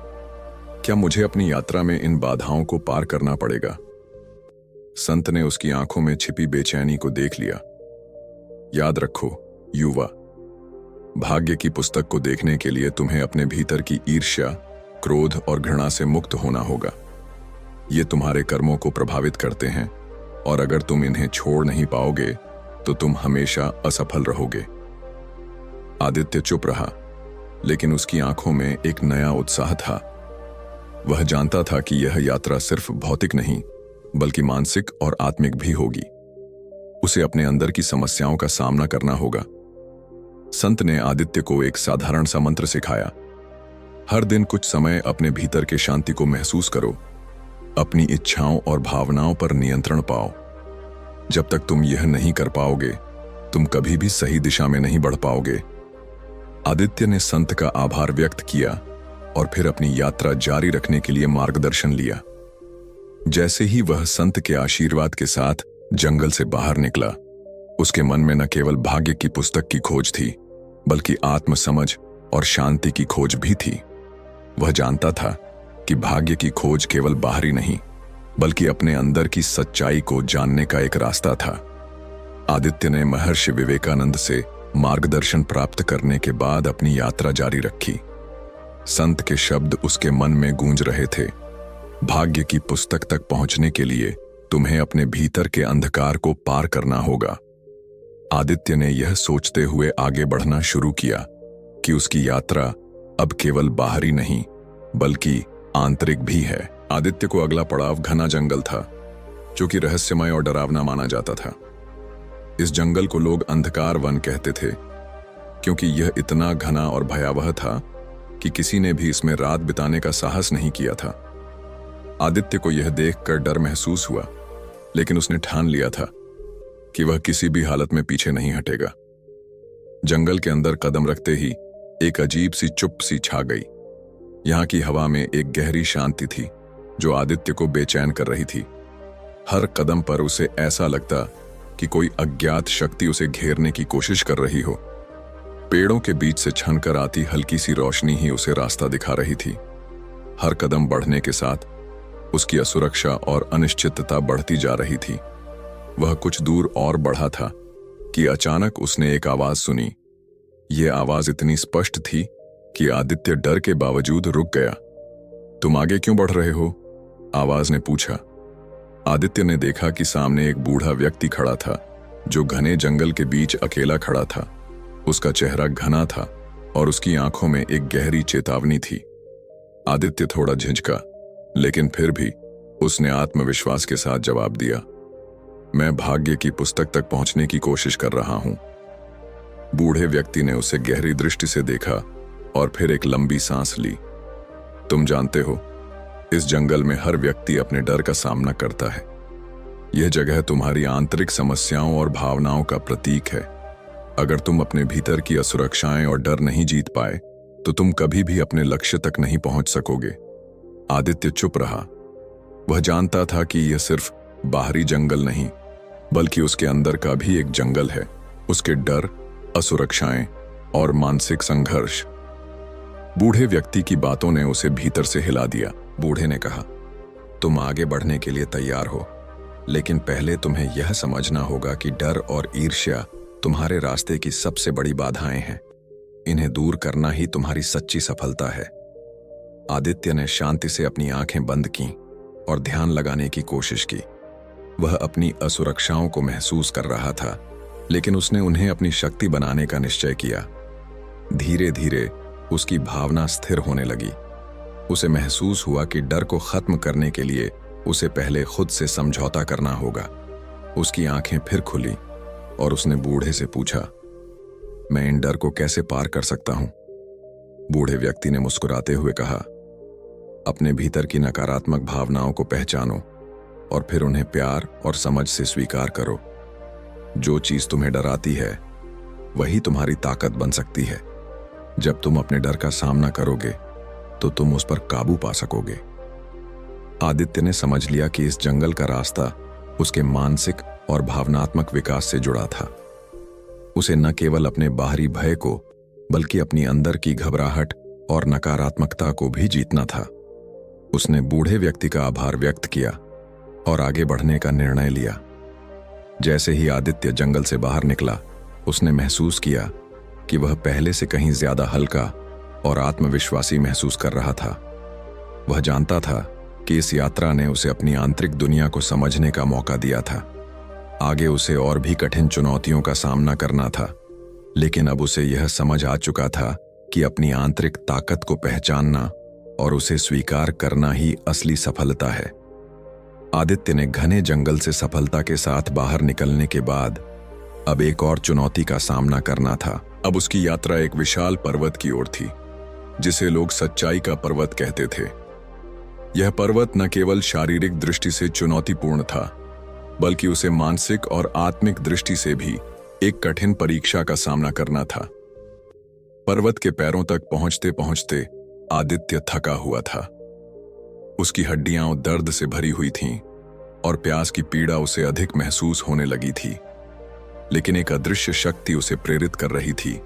क्या मुझे अपनी यात्रा में इन बाधाओं को पार करना पड़ेगा? संत ने उसकी आंखों में छिपी बेचैनी को देख लिया। याद रखो युवा, भाग्य की पुस्तक को देखने के लिए तुम्हें अपने भीतर की ईर्ष्या, क्रोध और घृणा से मुक्त होना होगा। ये तुम्हारे कर्मों को प्रभावित करते हैं और अगर तुम इन्हें छोड़ नहीं पाओगे तो तुम हमेशा असफल रहोगे। आदित्य चुप रहा, लेकिन उसकी आंखों में एक नया उत्साह था। वह जानता था कि यह यात्रा सिर्फ भौतिक नहीं बल्कि मानसिक और आत्मिक भी होगी। उसे अपने अंदर की समस्याओं का सामना करना होगा। संत ने आदित्य को एक साधारण सा मंत्र सिखाया। हर दिन कुछ समय अपने भीतर के शांति को महसूस करो, अपनी इच्छाओं और भावनाओं पर नियंत्रण पाओ। जब तक तुम यह नहीं कर पाओगे, तुम कभी भी सही दिशा में नहीं बढ़ पाओगे। आदित्य ने संत का आभार व्यक्त किया और फिर अपनी यात्रा जारी रखने के लिए मार्गदर्शन लिया। जैसे ही वह संत के आशीर्वाद के साथ जंगल से बाहर निकला, उसके मन में न केवल भाग्य की पुस्तक की खोज थी बल्कि आत्म समझ और शांति की खोज भी थी। वह जानता था कि भाग्य की खोज केवल बाहरी नहीं बल्कि अपने अंदर की सच्चाई को जानने का एक रास्ता था। आदित्य ने महर्षि विवेकानंद से मार्गदर्शन प्राप्त करने के बाद अपनी यात्रा जारी रखी। संत के शब्द उसके मन में गूंज रहे थे। भाग्य की पुस्तक तक पहुंचने के लिए तुम्हें अपने भीतर के अंधकार को पार करना होगा। आदित्य ने यह सोचते हुए आगे बढ़ना शुरू किया कि उसकी यात्रा अब केवल बाहरी नहीं बल्कि आंतरिक भी है। आदित्य को अगला पड़ाव घना जंगल था, जो कि रहस्यमय और डरावना माना जाता था। इस जंगल को लोग अंधकार वन कहते थे, क्योंकि यह इतना घना और भयावह था कि किसी ने भी इसमें रात बिताने का साहस नहीं किया था। आदित्य को यह देखकर डर महसूस हुआ, लेकिन उसने ठान लिया था कि वह किसी भी हालत में पीछे नहीं हटेगा। जंगल के अंदर कदम रखते ही एक अजीब सी चुप सी छा गई। यहाँ की हवा में एक गहरी शांति थी जो आदित्य को बेचैन कर रही थी। हर कदम पर उसे ऐसा लगता कि कोई अज्ञात शक्ति उसे घेरने की कोशिश कर रही हो। पेड़ों के बीच से छनकर आती हल्की सी रोशनी ही उसे रास्ता दिखा रही थी। हर कदम बढ़ने के साथ उसकी असुरक्षा और अनिश्चितता बढ़ती जा रही थी। वह कुछ दूर और बढ़ा था कि अचानक उसने एक आवाज सुनी। यह आवाज इतनी स्पष्ट थी कि आदित्य डर के बावजूद रुक गया। तुम आगे क्यों बढ़ रहे हो? आवाज ने पूछा। आदित्य ने देखा कि सामने एक बूढ़ा व्यक्ति खड़ा था जो घने जंगल के बीच अकेला खड़ा था। उसका चेहरा घना था और उसकी आंखों में एक गहरी चेतावनी थी। आदित्य थोड़ा झिझका, लेकिन फिर भी उसने आत्मविश्वास के साथ जवाब दिया, मैं भाग्य की पुस्तक तक पहुंचने की कोशिश कर रहा हूं। बूढ़े व्यक्ति ने उसे गहरी दृष्टि से देखा और फिर एक लंबी सांस ली। तुम जानते हो, इस जंगल में हर व्यक्ति अपने डर का सामना करता है। यह जगह तुम्हारी आंतरिक समस्याओं और भावनाओं का प्रतीक है। अगर तुम अपने भीतर की असुरक्षाएं और डर नहीं जीत पाए तो तुम कभी भी अपने लक्ष्य तक नहीं पहुंच सकोगे। आदित्य चुप रहा। वह जानता था कि यह सिर्फ बाहरी जंगल नहीं बल्कि उसके अंदर का भी एक जंगल है। उसके डर, असुरक्षाएं और मानसिक संघर्ष। बूढ़े व्यक्ति की बातों ने उसे भीतर से हिला दिया। बूढ़े ने कहा, तुम आगे बढ़ने के लिए तैयार हो, लेकिन पहले तुम्हें यह समझना होगा कि डर और ईर्ष्या तुम्हारे रास्ते की सबसे बड़ी बाधाएं हैं। इन्हें दूर करना ही तुम्हारी सच्ची सफलता है। आदित्य ने शांति से अपनी आंखें बंद की और ध्यान लगाने की कोशिश की। वह अपनी असुरक्षाओं को महसूस कर रहा था, लेकिन उसने उन्हें अपनी शक्ति बनाने का निश्चय किया। धीरे धीरे उसकी भावना स्थिर होने लगी। उसे महसूस हुआ कि डर को खत्म करने के लिए उसे पहले खुद से समझौता करना होगा। उसकी आंखें फिर खुली और उसने बूढ़े से पूछा, मैं इन डर को कैसे पार कर सकता हूं? बूढ़े व्यक्ति ने मुस्कुराते हुए कहा, अपने भीतर की नकारात्मक भावनाओं को पहचानो और फिर उन्हें प्यार और समझ से स्वीकार करो। जो चीज तुम्हें डराती है वही तुम्हारी ताकत बन सकती है। जब तुम अपने डर का सामना करोगे तो तुम उस पर काबू पा सकोगे। आदित्य ने समझ लिया कि इस जंगल का रास्ता उसके मानसिक और भावनात्मक विकास से जुड़ा था। उसे न केवल अपने बाहरी भय को बल्कि अपनी अंदर की घबराहट और नकारात्मकता को भी जीतना था। उसने बूढ़े व्यक्ति का आभार व्यक्त किया और आगे बढ़ने का निर्णय लिया। जैसे ही आदित्य जंगल से बाहर निकला, उसने महसूस किया कि वह पहले से कहीं ज्यादा हल्का और आत्मविश्वासी महसूस कर रहा था। वह जानता था कि इस यात्रा ने उसे अपनी आंतरिक दुनिया को समझने का मौका दिया था। आगे उसे और भी कठिन चुनौतियों का सामना करना था, लेकिन अब उसे यह समझ आ चुका था कि अपनी आंतरिक ताकत को पहचानना और उसे स्वीकार करना ही असली सफलता है। आदित्य ने घने जंगल से सफलता के साथ बाहर निकलने के बाद अब एक और चुनौती का सामना करना था। अब उसकी यात्रा एक विशाल पर्वत की ओर थी, जिसे लोग सच्चाई का पर्वत कहते थे। यह पर्वत न केवल शारीरिक दृष्टि से चुनौतीपूर्ण था, बल्कि उसे मानसिक और आत्मिक दृष्टि से भी एक कठिन परीक्षा का सामना करना था। पर्वत के पैरों तक पहुंचते पहुंचते आदित्य थका हुआ था। उसकी हड्डियां दर्द से भरी हुई थीं और प्यास की पीड़ा उसे अधिक महसूस होने लगी थी। लेकिन एक अदृश्य शक्ति उसे प्रेरित कर रही थी,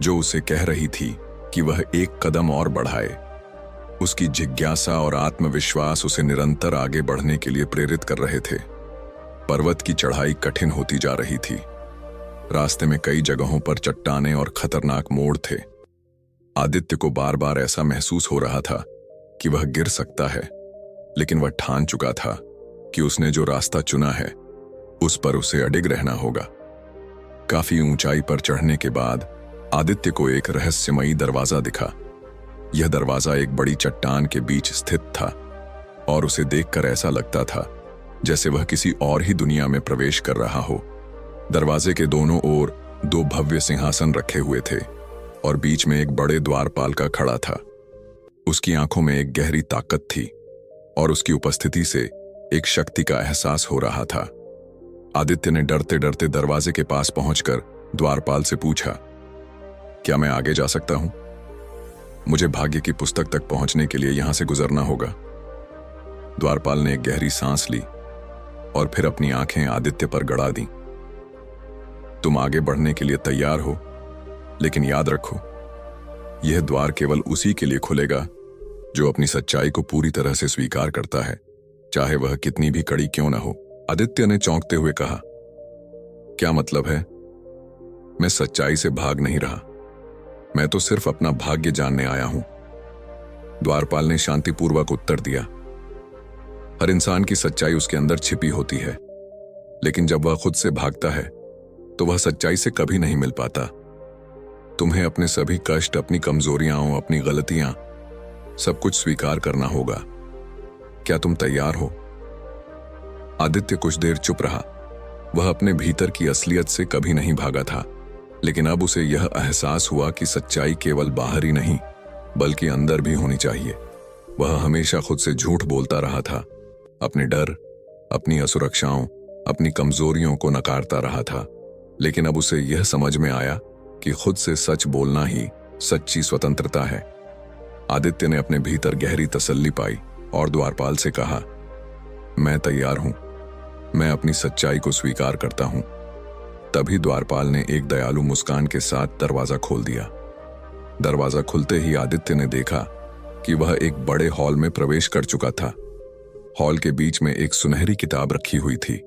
जो उसे कह रही थी कि वह एक कदम और बढ़ाए। उसकी जिज्ञासा और आत्मविश्वास उसे निरंतर आगे बढ़ने के लिए प्रेरित कर रहे थे। पर्वत की चढ़ाई कठिन होती जा रही थी। रास्ते में कई जगहों पर चट्टानें और खतरनाक मोड़ थे। आदित्य को बार बार ऐसा महसूस हो रहा था कि वह गिर सकता है, लेकिन वह ठान चुका था कि उसने जो रास्ता चुना है उस पर उसे अडिग रहना होगा। काफी ऊंचाई पर चढ़ने के बाद आदित्य को एक रहस्यमयी दरवाजा दिखा। यह दरवाजा एक बड़ी चट्टान के बीच स्थित था और उसे देखकर ऐसा लगता था जैसे वह किसी और ही दुनिया में प्रवेश कर रहा हो। दरवाजे के दोनों ओर दो भव्य सिंहासन रखे हुए थे और बीच में एक बड़े द्वारपाल का खड़ा था। उसकी आंखों में एक गहरी ताकत थी और उसकी उपस्थिति से एक शक्ति का एहसास हो रहा था। आदित्य ने डरते डरते दरवाजे के पास पहुंचकर द्वारपाल से पूछा, क्या मैं आगे जा सकता हूं? मुझे भाग्य की पुस्तक तक पहुंचने के लिए यहां से गुजरना होगा। द्वारपाल ने एक गहरी सांस ली और फिर अपनी आंखें आदित्य पर गड़ा दी। तुम आगे बढ़ने के लिए तैयार हो, लेकिन याद रखो, यह द्वार केवल उसी के लिए खुलेगा जो अपनी सच्चाई को पूरी तरह से स्वीकार करता है, चाहे वह कितनी भी कड़ी क्यों न हो। आदित्य ने चौंकते हुए कहा, क्या मतलब है? मैं सच्चाई से भाग नहीं रहा, मैं तो सिर्फ अपना भाग्य जानने आया हूं। द्वारपाल ने शांतिपूर्वक उत्तर दिया, हर इंसान की सच्चाई उसके अंदर छिपी होती है, लेकिन जब वह खुद से भागता है तो वह सच्चाई से कभी नहीं मिल पाता। तुम्हें अपने सभी कष्ट, अपनी कमजोरियां, अपनी गलतियां, सब कुछ स्वीकार करना होगा। क्या तुम तैयार हो? आदित्य कुछ देर चुप रहा। वह अपने भीतर की असलियत से कभी नहीं भागा था, लेकिन अब उसे यह एहसास हुआ कि सच्चाई केवल बाहर ही नहीं बल्कि अंदर भी होनी चाहिए। वह हमेशा खुद से झूठ बोलता रहा था, अपने डर, अपनी असुरक्षाओं, अपनी कमजोरियों को नकारता रहा था। लेकिन अब उसे यह समझ में आया कि खुद से सच बोलना ही सच्ची स्वतंत्रता है। आदित्य ने अपने भीतर गहरी तसल्ली पाई और द्वारपाल से कहा, मैं तैयार हूं, मैं अपनी सच्चाई को स्वीकार करता हूं। तभी द्वारपाल ने एक दयालु मुस्कान के साथ दरवाजा खोल दिया। दरवाजा खुलते ही आदित्य ने देखा कि वह एक बड़े हॉल में प्रवेश कर चुका था। हॉल के बीच में एक सुनहरी किताब रखी हुई थी,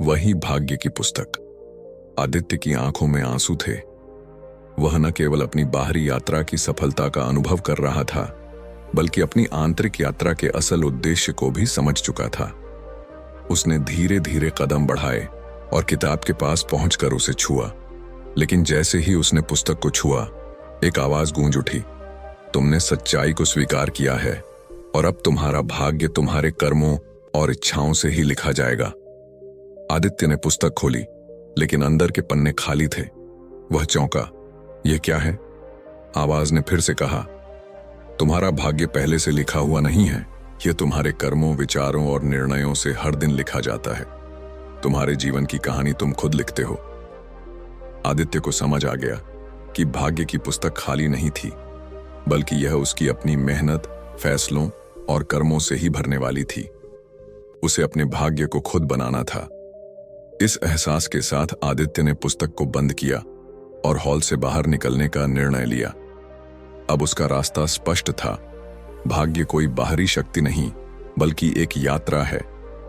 वही भाग्य की पुस्तक। आदित्य की आंखों में आंसू थे। वह न केवल अपनी बाहरी यात्रा की सफलता का अनुभव कर रहा था, बल्कि अपनी आंतरिक यात्रा के असल उद्देश्य को भी समझ चुका था। उसने धीरे धीरे कदम बढ़ाए और किताब के पास पहुंचकर उसे छुआ। लेकिन जैसे ही उसने पुस्तक को छुआ, एक आवाज गूंज उठी, तुमने सच्चाई को स्वीकार किया है और अब तुम्हारा भाग्य तुम्हारे कर्मों और इच्छाओं से ही लिखा जाएगा। आदित्य ने पुस्तक खोली, लेकिन अंदर के पन्ने खाली थे। वह चौंका, यह क्या है? आवाज ने फिर से कहा, तुम्हारा भाग्य पहले से लिखा हुआ नहीं है, यह तुम्हारे कर्मों, विचारों और निर्णयों से हर दिन लिखा जाता है। तुम्हारे जीवन की कहानी तुम खुद लिखते हो। आदित्य को समझ आ गया कि भाग्य की पुस्तक खाली नहीं थी, बल्कि यह उसकी अपनी मेहनत, फैसलों और कर्मों से ही भरने वाली थी। उसे अपने भाग्य को खुद बनाना था। इस एहसास के साथ आदित्य ने पुस्तक को बंद किया और हॉल से बाहर निकलने का निर्णय लिया। अब उसका रास्ता स्पष्ट था। भाग्य कोई बाहरी शक्ति नहीं, बल्कि एक यात्रा है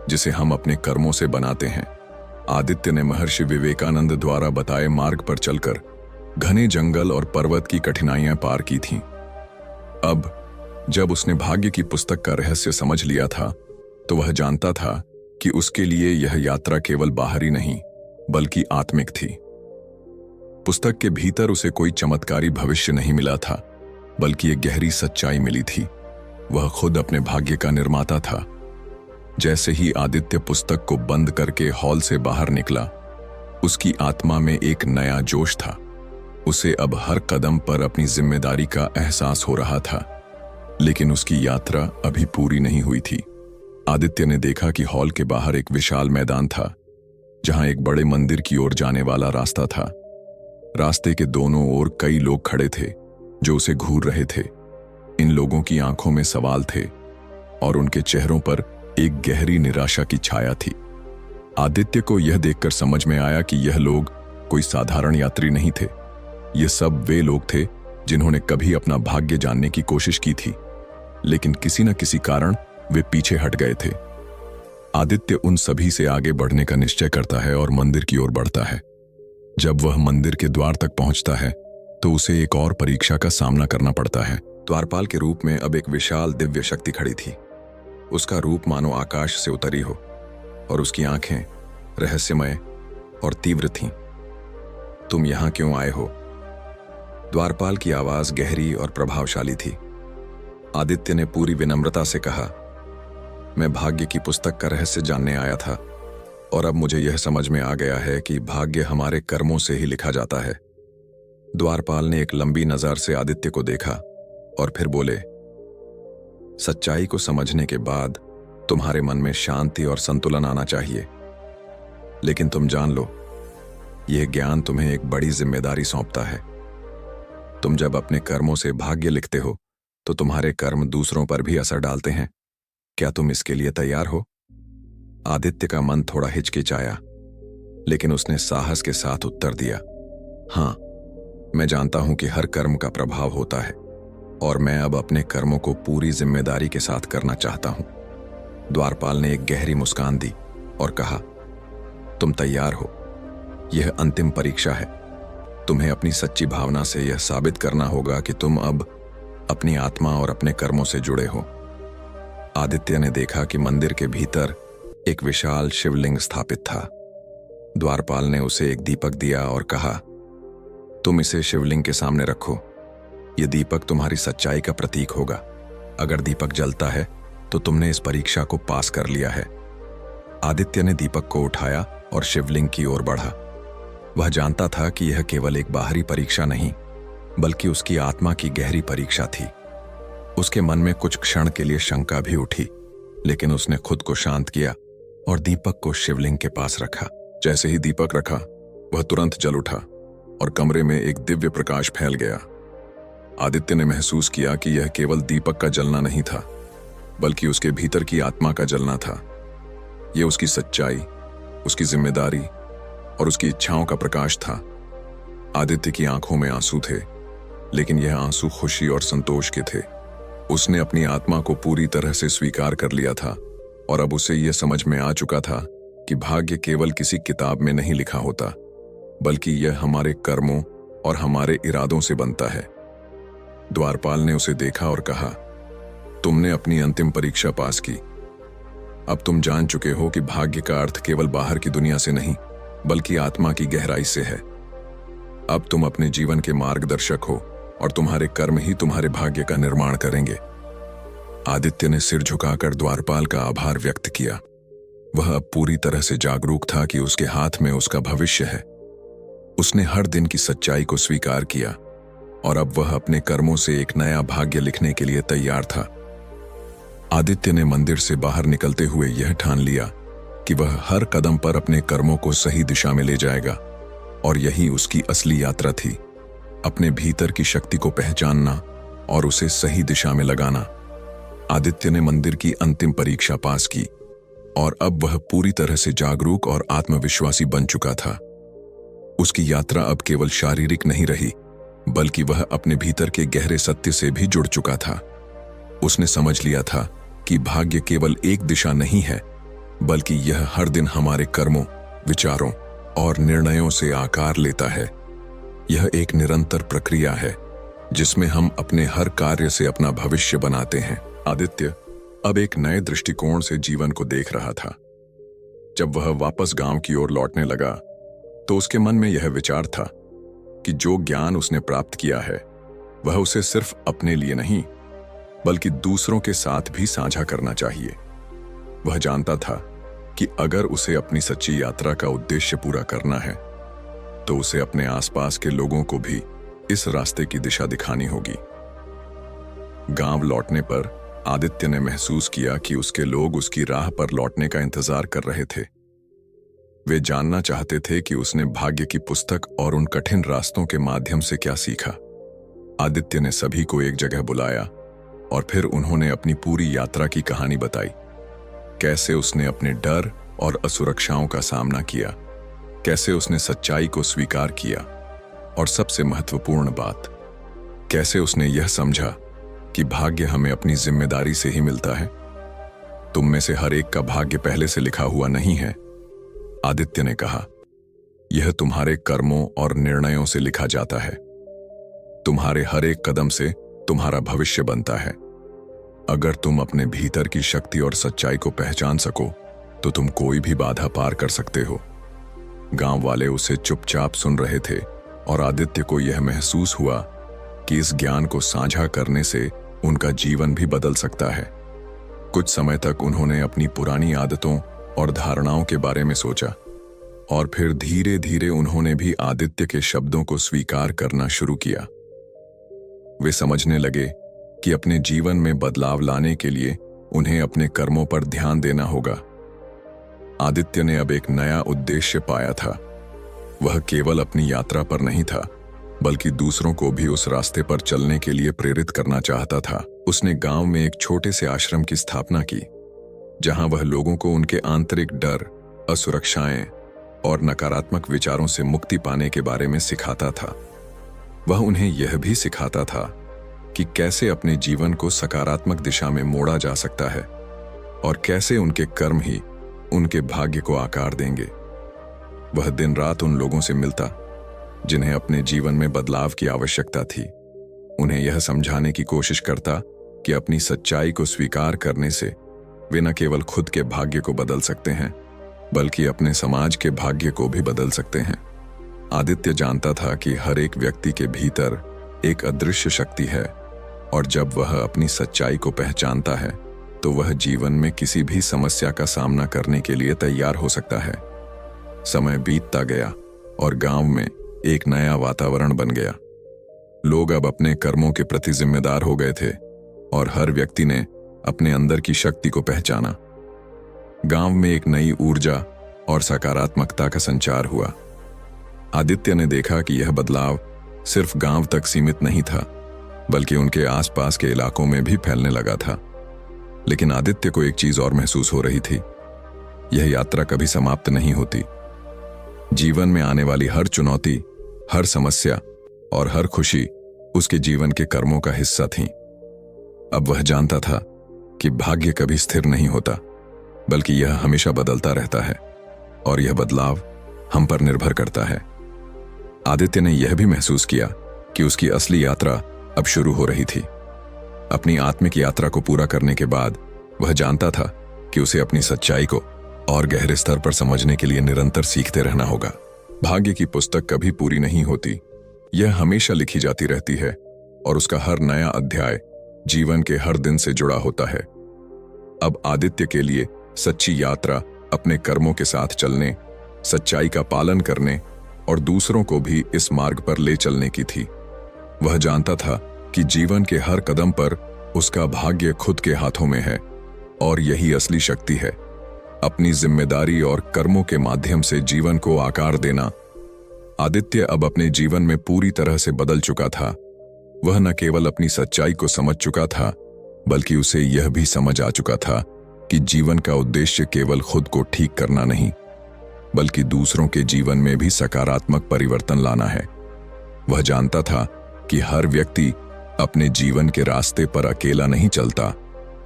जिसे हम अपने कर्मों से बनाते हैं। आदित्य ने महर्षि विवेकानंद द्वारा बताए मार्ग पर चलकर घने जंगल और पर्वत की कठिनाइयां पार की थीं। अब जब उसने भाग्य की पुस्तक का रहस्य समझ लिया था, तो वह जानता था कि उसके लिए यह यात्रा केवल बाहरी नहीं, बल्कि आत्मिक थी। पुस्तक के भीतर उसे कोई चमत्कारी भविष्य नहीं मिला था, बल्कि एक गहरी सच्चाई मिली थी। वह खुद अपने भाग्य का निर्माता था। जैसे ही आदित्य पुस्तक को बंद करके हॉल से बाहर निकला, उसकी आत्मा में एक नया जोश था। उसे अब हर कदम पर अपनी जिम्मेदारी का एहसास हो रहा था। लेकिन उसकी यात्रा अभी पूरी नहीं हुई थी। आदित्य ने देखा कि हॉल के बाहर एक विशाल मैदान था, जहां एक बड़े मंदिर की ओर जाने वाला रास्ता था। रास्ते के दोनों ओर कई लोग खड़े थे जो उसे घूर रहे थे। इन लोगों की आंखों में सवाल थे और उनके चेहरों पर एक गहरी निराशा की छाया थी। आदित्य को यह देखकर समझ में आया कि यह लोग कोई साधारण यात्री नहीं थे। ये सब वे लोग थे जिन्होंने कभी अपना भाग्य जानने की कोशिश की थी, लेकिन किसी न किसी कारण वे पीछे हट गए थे। आदित्य उन सभी से आगे बढ़ने का निश्चय करता है और मंदिर की ओर बढ़ता है। जब वह मंदिर के द्वार तक पहुंचता है, तो उसे एक और परीक्षा का सामना करना पड़ता है। द्वारपाल के रूप में अब एक विशाल दिव्य शक्ति खड़ी थी। उसका रूप मानो आकाश से उतरी हो और उसकी आंखें रहस्यमय और तीव्र थीं। तुम यहां क्यों आए हो? द्वारपाल की आवाज गहरी और प्रभावशाली थी। आदित्य ने पूरी विनम्रता से कहा, मैं भाग्य की पुस्तक का रहस्य जानने आया था और अब मुझे यह समझ में आ गया है कि भाग्य हमारे कर्मों से ही लिखा जाता है। द्वारपाल ने एक लंबी नजर से आदित्य को देखा और फिर बोले, सच्चाई को समझने के बाद तुम्हारे मन में शांति और संतुलन आना चाहिए। लेकिन तुम जान लो, यह ज्ञान तुम्हें एक बड़ी जिम्मेदारी सौंपता है। तुम जब अपने कर्मों से भाग्य लिखते हो, तो तुम्हारे कर्म दूसरों पर भी असर डालते हैं। क्या तुम इसके लिए तैयार हो? आदित्य का मन थोड़ा हिचकिचाया, लेकिन उसने साहस के साथ उत्तर दिया, हाँ, मैं जानता हूं कि हर कर्म का प्रभाव होता है और मैं अब अपने कर्मों को पूरी जिम्मेदारी के साथ करना चाहता हूं। द्वारपाल ने एक गहरी मुस्कान दी और कहा, तुम तैयार हो? यह अंतिम परीक्षा है। तुम्हें अपनी सच्ची भावना से यह साबित करना होगा कि तुम अब अपनी आत्मा और अपने कर्मों से जुड़े हो। आदित्य ने देखा कि मंदिर के भीतर एक विशाल शिवलिंग स्थापित था। द्वारपाल ने उसे एक दीपक दिया और कहा, तुम इसे शिवलिंग के सामने रखो। यह दीपक तुम्हारी सच्चाई का प्रतीक होगा। अगर दीपक जलता है तो तुमने इस परीक्षा को पास कर लिया है। आदित्य ने दीपक को उठाया और शिवलिंग की ओर बढ़ा। वह जानता था कि यह केवल एक बाहरी परीक्षा नहीं, बल्कि उसकी आत्मा की गहरी परीक्षा थी। उसके मन में कुछ क्षण के लिए शंका भी उठी, लेकिन उसने खुद को शांत किया और दीपक को शिवलिंग के पास रखा। जैसे ही दीपक रखा, वह तुरंत जल उठा और कमरे में एक दिव्य प्रकाश फैल गया। आदित्य ने महसूस किया कि यह केवल दीपक का जलना नहीं था, बल्कि उसके भीतर की आत्मा का जलना था। यह उसकी सच्चाई, उसकी जिम्मेदारी और उसकी इच्छाओं का प्रकाश था। आदित्य की आंखों में आंसू थे, लेकिन यह आंसू खुशी और संतोष के थे। उसने अपनी आत्मा को पूरी तरह से स्वीकार कर लिया था और अब उसे यह समझ में आ चुका था कि भाग्य केवल किसी किताब में नहीं लिखा होता, बल्कि यह हमारे कर्मों और हमारे इरादों से बनता है। द्वारपाल ने उसे देखा और कहा, तुमने अपनी अंतिम परीक्षा पास की। अब तुम जान चुके हो कि भाग्य का अर्थ केवल बाहर की दुनिया से नहीं, बल्कि आत्मा की गहराई से है। अब तुम अपने जीवन के मार्गदर्शक हो और तुम्हारे कर्म ही तुम्हारे भाग्य का निर्माण करेंगे। आदित्य ने सिर झुकाकर द्वारपाल का आभार व्यक्त किया। वह अब पूरी तरह से जागरूक था कि उसके हाथ में उसका भविष्य है। उसने हर दिन की सच्चाई को स्वीकार किया और अब वह अपने कर्मों से एक नया भाग्य लिखने के लिए तैयार था। आदित्य ने मंदिर से बाहर निकलते हुए यह ठान लिया कि वह हर कदम पर अपने कर्मों को सही दिशा में ले जाएगा, और यही उसकी असली यात्रा थी, अपने भीतर की शक्ति को पहचानना और उसे सही दिशा में लगाना। आदित्य ने मंदिर की अंतिम परीक्षा पास की और अब वह पूरी तरह से जागरूक और आत्मविश्वासी बन चुका था। उसकी यात्रा अब केवल शारीरिक नहीं रही, बल्कि वह अपने भीतर के गहरे सत्य से भी जुड़ चुका था। उसने समझ लिया था कि भाग्य केवल एक दिशा नहीं है, बल्कि यह हर दिन हमारे कर्मों, विचारों और निर्णयों से आकार लेता है। यह एक निरंतर प्रक्रिया है जिसमें हम अपने हर कार्य से अपना भविष्य बनाते हैं। आदित्य अब एक नए दृष्टिकोण से जीवन को देख रहा था। जब वह वापस गांव की ओर लौटने लगा तो उसके मन में यह विचार था कि जो ज्ञान उसने प्राप्त किया है वह उसे सिर्फ अपने लिए नहीं बल्कि दूसरों के साथ भी साझा करना चाहिए। वह जानता था कि अगर उसे अपनी सच्ची यात्रा का उद्देश्य पूरा करना है तो उसे अपने आसपास के लोगों को भी इस रास्ते की दिशा दिखानी होगी। गांव लौटने पर आदित्य ने महसूस किया कि उसके लोग उसकी राह पर लौटने का इंतजार कर रहे थे। वे जानना चाहते थे कि उसने भाग्य की पुस्तक और उन कठिन रास्तों के माध्यम से क्या सीखा। आदित्य ने सभी को एक जगह बुलाया और फिर उन्होंने अपनी पूरी यात्रा की कहानी बताई। कैसे उसने अपने डर और असुरक्षाओं का सामना किया, कैसे उसने सच्चाई को स्वीकार किया, और सबसे महत्वपूर्ण बात, कैसे उसने यह समझा कि भाग्य हमें अपनी जिम्मेदारी से ही मिलता है। तुम में से हर एक का भाग्य पहले से लिखा हुआ नहीं है, आदित्य ने कहा। यह तुम्हारे कर्मों और निर्णयों से लिखा जाता है। तुम्हारे हर एक कदम से तुम्हारा भविष्य बनता है। अगर तुम अपने भीतर की शक्ति और सच्चाई को पहचान सको तो तुम कोई भी बाधा पार कर सकते हो। गांव वाले उसे चुपचाप सुन रहे थे और आदित्य को यह महसूस हुआ कि इस ज्ञान को साझा करने से उनका जीवन भी बदल सकता है। कुछ समय तक उन्होंने अपनी पुरानी आदतों और धारणाओं के बारे में सोचा और फिर धीरे धीरे उन्होंने भी आदित्य के शब्दों को स्वीकार करना शुरू किया। वे समझने लगे कि अपने जीवन में बदलाव लाने के लिए उन्हें अपने कर्मों पर ध्यान देना होगा। आदित्य ने अब एक नया उद्देश्य पाया था। वह केवल अपनी यात्रा पर नहीं था, बल्कि दूसरों को भी उस रास्ते पर चलने के लिए प्रेरित करना चाहता था। उसने गांव में एक छोटे से आश्रम की स्थापना की, जहां वह लोगों को उनके आंतरिक डर, असुरक्षाएं और नकारात्मक विचारों से मुक्ति पाने के बारे में सिखाता था। वह उन्हें यह भी सिखाता था कि कैसे अपने जीवन को सकारात्मक दिशा में मोड़ा जा सकता है और कैसे उनके कर्म ही उनके भाग्य को आकार देंगे। वह दिन रात उन लोगों से मिलता जिन्हें अपने जीवन में बदलाव की आवश्यकता थी। उन्हें यह समझाने की कोशिश करता कि अपनी सच्चाई को स्वीकार करने से वे न केवल खुद के भाग्य को बदल सकते हैं, बल्कि अपने समाज के भाग्य को भी बदल सकते हैं। आदित्य जानता था कि हर एक व्यक्ति के भीतर एक अदृश्य शक्ति है, और जब वह अपनी सच्चाई को पहचानता है तो वह जीवन में किसी भी समस्या का सामना करने के लिए तैयार हो सकता है। समय बीतता गया और गांव में एक नया वातावरण बन गया। लोग अब अपने कर्मों के प्रति जिम्मेदार हो गए थे और हर व्यक्ति ने अपने अंदर की शक्ति को पहचाना। गांव में एक नई ऊर्जा और सकारात्मकता का संचार हुआ। आदित्य ने देखा कि यह बदलाव सिर्फ गांव तक सीमित नहीं था, बल्कि उनके आसपास के इलाकों में भी फैलने लगा था। लेकिन आदित्य को एक चीज और महसूस हो रही थी। यह यात्रा कभी समाप्त नहीं होती। जीवन में आने वाली हर चुनौती, हर समस्या और हर खुशी उसके जीवन के कर्मों का हिस्सा थी। अब वह जानता था कि भाग्य कभी स्थिर नहीं होता, बल्कि यह हमेशा बदलता रहता है और यह बदलाव हम पर निर्भर करता है। आदित्य ने यह भी महसूस किया कि उसकी असली यात्रा अब शुरू हो रही थी। अपनी आत्मिक यात्रा को पूरा करने के बाद वह जानता था कि उसे अपनी सच्चाई को और गहरे स्तर पर समझने के लिए निरंतर सीखते रहना होगा। भाग्य की पुस्तक कभी पूरी नहीं होती, यह हमेशा लिखी जाती रहती है और उसका हर नया अध्याय जीवन के हर दिन से जुड़ा होता है। अब आदित्य के लिए सच्ची यात्रा अपने कर्मों के साथ चलने, सच्चाई का पालन करने और दूसरों को भी इस मार्ग पर ले चलने की थी। वह जानता था कि जीवन के हर कदम पर उसका भाग्य खुद के हाथों में है और यही असली शक्ति है, अपनी जिम्मेदारी और कर्मों के माध्यम से जीवन को आकार देना। आदित्य अब अपने जीवन में पूरी तरह से बदल चुका था। वह न केवल अपनी सच्चाई को समझ चुका था, बल्कि उसे यह भी समझ आ चुका था कि जीवन का उद्देश्य केवल खुद को ठीक करना नहीं, बल्कि दूसरों के जीवन में भी सकारात्मक परिवर्तन लाना है। वह जानता था कि हर व्यक्ति अपने जीवन के रास्ते पर अकेला नहीं चलता,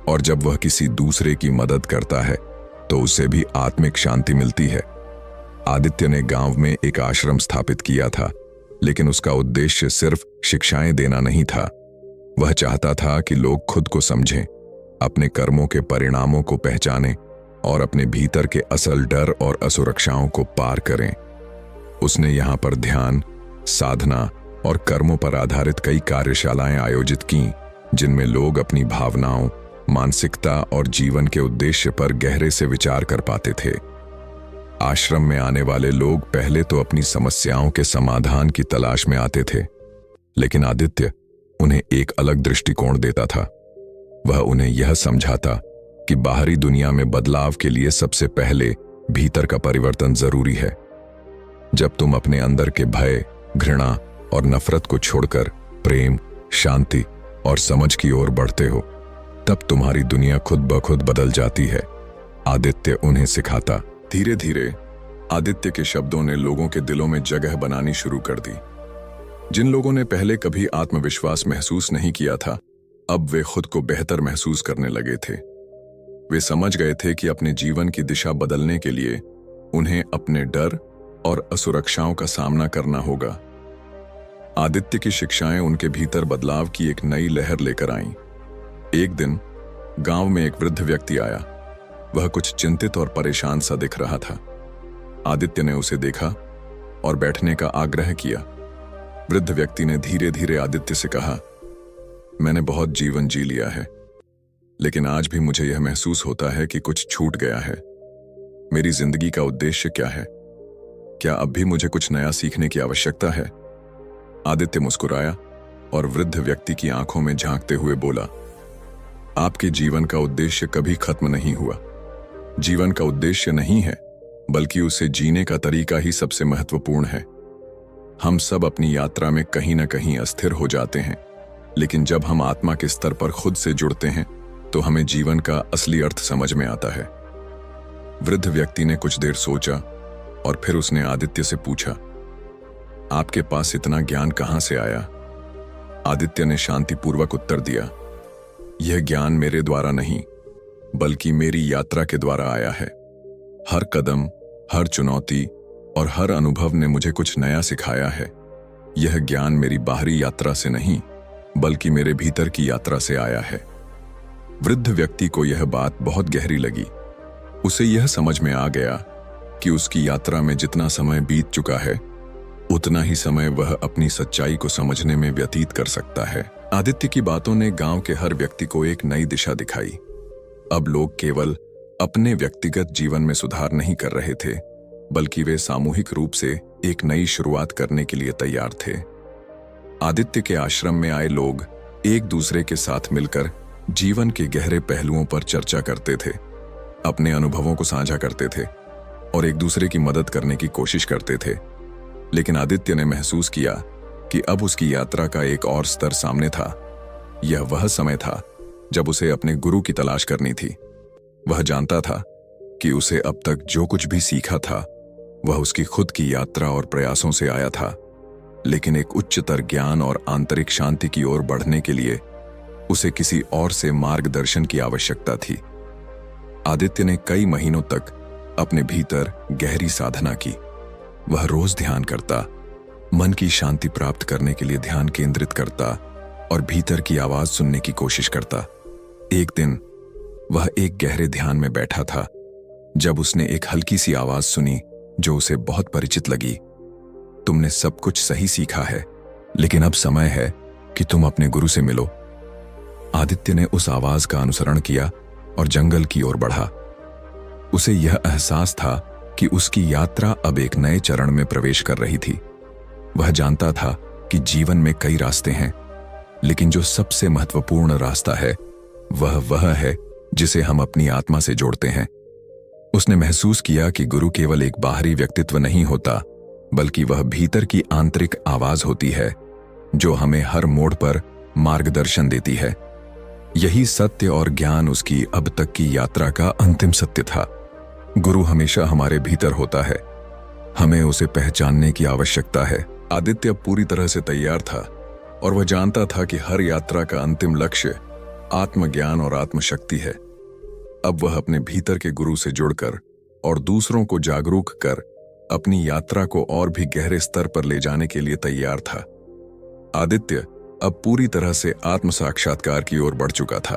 और जब वह किसी दूसरे की मदद करता है तो उसे भी आत्मिक शांति मिलती है। आदित्य ने गांव में एक आश्रम स्थापित किया था, लेकिन उसका उद्देश्य सिर्फ शिक्षाएं देना नहीं था। वह चाहता था कि लोग खुद को समझें, अपने कर्मों के परिणामों को पहचानें और अपने भीतर के असल डर और असुरक्षाओं को पार करें। उसने यहाँ पर ध्यान, साधना और कर्मों पर आधारित कई कार्यशालाएं आयोजित की, जिनमें लोग अपनी भावनाओं, मानसिकता और जीवन के उद्देश्य पर गहरे से विचार कर पाते थे। आश्रम में आने वाले लोग पहले तो अपनी समस्याओं के समाधान की तलाश में आते थे, लेकिन आदित्य उन्हें एक अलग दृष्टिकोण देता था। वह उन्हें यह समझाता कि बाहरी दुनिया में बदलाव के लिए सबसे पहले भीतर का परिवर्तन जरूरी है। जब तुम अपने अंदर के भय, घृणा और नफरत को छोड़कर प्रेम, शांति और समझ की ओर बढ़ते हो, तब तुम्हारी दुनिया खुद ब खुद बदल जाती है, आदित्य उन्हें सिखाता। धीरे धीरे आदित्य के शब्दों ने लोगों के दिलों में जगह बनानी शुरू कर दी। जिन लोगों ने पहले कभी आत्मविश्वास महसूस नहीं किया था, अब वे खुद को बेहतर महसूस करने लगे थे। वे समझ गए थे कि अपने जीवन की दिशा बदलने के लिए उन्हें अपने डर और असुरक्षाओं का सामना करना होगा। आदित्य की शिक्षाएं उनके भीतर बदलाव की एक नई लहर लेकर आईं। एक दिन गांव में एक वृद्ध व्यक्ति आया। वह कुछ चिंतित और परेशान सा दिख रहा था। आदित्य ने उसे देखा और बैठने का आग्रह किया। वृद्ध व्यक्ति ने धीरे धीरे आदित्य से कहा, मैंने बहुत जीवन जी लिया है, लेकिन आज भी मुझे यह महसूस होता है कि कुछ छूट गया है। मेरी जिंदगी का उद्देश्य क्या है? क्या अब भी मुझे कुछ नया सीखने की आवश्यकता है? आदित्य मुस्कुराया और वृद्ध व्यक्ति की आंखों में झांकते हुए बोला, आपके जीवन का उद्देश्य कभी खत्म नहीं हुआ। जीवन का उद्देश्य नहीं है, बल्कि उसे जीने का तरीका ही सबसे महत्वपूर्ण है। हम सब अपनी यात्रा में कहीं ना कहीं अस्थिर हो जाते हैं, लेकिन जब हम आत्मा के स्तर पर खुद से जुड़ते हैं तो हमें जीवन का असली अर्थ समझ में आता है। वृद्ध व्यक्ति ने कुछ देर सोचा और फिर उसने आदित्य से पूछा, आपके पास इतना ज्ञान कहां से आया? आदित्य ने शांतिपूर्वक उत्तर दिया, यह ज्ञान मेरे द्वारा नहीं, बल्कि मेरी यात्रा के द्वारा आया है। हर कदम, हर चुनौती और हर अनुभव ने मुझे कुछ नया सिखाया है। यह ज्ञान मेरी बाहरी यात्रा से नहीं, बल्कि मेरे भीतर की यात्रा से आया है। वृद्ध व्यक्ति को यह बात बहुत गहरी लगी। उसे यह समझ में आ गया कि उसकी यात्रा में जितना समय बीत चुका है, उतना ही समय वह अपनी सच्चाई को समझने में व्यतीत कर सकता है। आदित्य की बातों ने गांव के हर व्यक्ति को एक नई दिशा दिखाई। अब लोग केवल अपने व्यक्तिगत जीवन में सुधार नहीं कर रहे थे, बल्कि वे सामूहिक रूप से एक नई शुरुआत करने के लिए तैयार थे। आदित्य के आश्रम में आए लोग एक दूसरे के साथ मिलकर जीवन के गहरे पहलुओं पर चर्चा करते थे, अपने अनुभवों को साझा करते थे और एक दूसरे की मदद करने की कोशिश करते थे। लेकिन आदित्य ने महसूस किया कि अब उसकी यात्रा का एक और स्तर सामने था। यह वह समय था जब उसे अपने गुरु की तलाश करनी थी। वह जानता था कि उसे अब तक जो कुछ भी सीखा था वह उसकी खुद की यात्रा और प्रयासों से आया था, लेकिन एक उच्चतर ज्ञान और आंतरिक शांति की ओर बढ़ने के लिए उसे किसी और से मार्गदर्शन की आवश्यकता थी। आदित्य ने कई महीनों तक अपने भीतर गहरी साधना की। वह रोज ध्यान करता, मन की शांति प्राप्त करने के लिए ध्यान केंद्रित करता और भीतर की आवाज सुनने की कोशिश करता। एक दिन वह एक गहरे ध्यान में बैठा था जब उसने एक हल्की सी आवाज सुनी जो उसे बहुत परिचित लगी। तुमने सब कुछ सही सीखा है, लेकिन अब समय है कि तुम अपने गुरु से मिलो। आदित्य ने उस आवाज का अनुसरण किया और जंगल की ओर बढ़ा। उसे यह एहसास था कि उसकी यात्रा अब एक नए चरण में प्रवेश कर रही थी। वह जानता था कि जीवन में कई रास्ते हैं, लेकिन जो सबसे महत्वपूर्ण रास्ता है वह है जिसे हम अपनी आत्मा से जोड़ते हैं। उसने महसूस किया कि गुरु केवल एक बाहरी व्यक्तित्व नहीं होता, बल्कि वह भीतर की आंतरिक आवाज होती है जो हमें हर मोड़ पर मार्गदर्शन देती है। यही सत्य और ज्ञान उसकी अब तक की यात्रा का अंतिम सत्य था। गुरु हमेशा हमारे भीतर होता है, हमें उसे पहचानने की आवश्यकता है। आदित्य अब पूरी तरह से तैयार था और वह जानता था कि हर यात्रा का अंतिम लक्ष्य आत्मज्ञान और आत्मशक्ति है। अब वह अपने भीतर के गुरु से जुड़कर और दूसरों को जागरूक कर अपनी यात्रा को और भी गहरे स्तर पर ले जाने के लिए तैयार था। आदित्य अब पूरी तरह से आत्म साक्षात्कार की ओर बढ़ चुका था।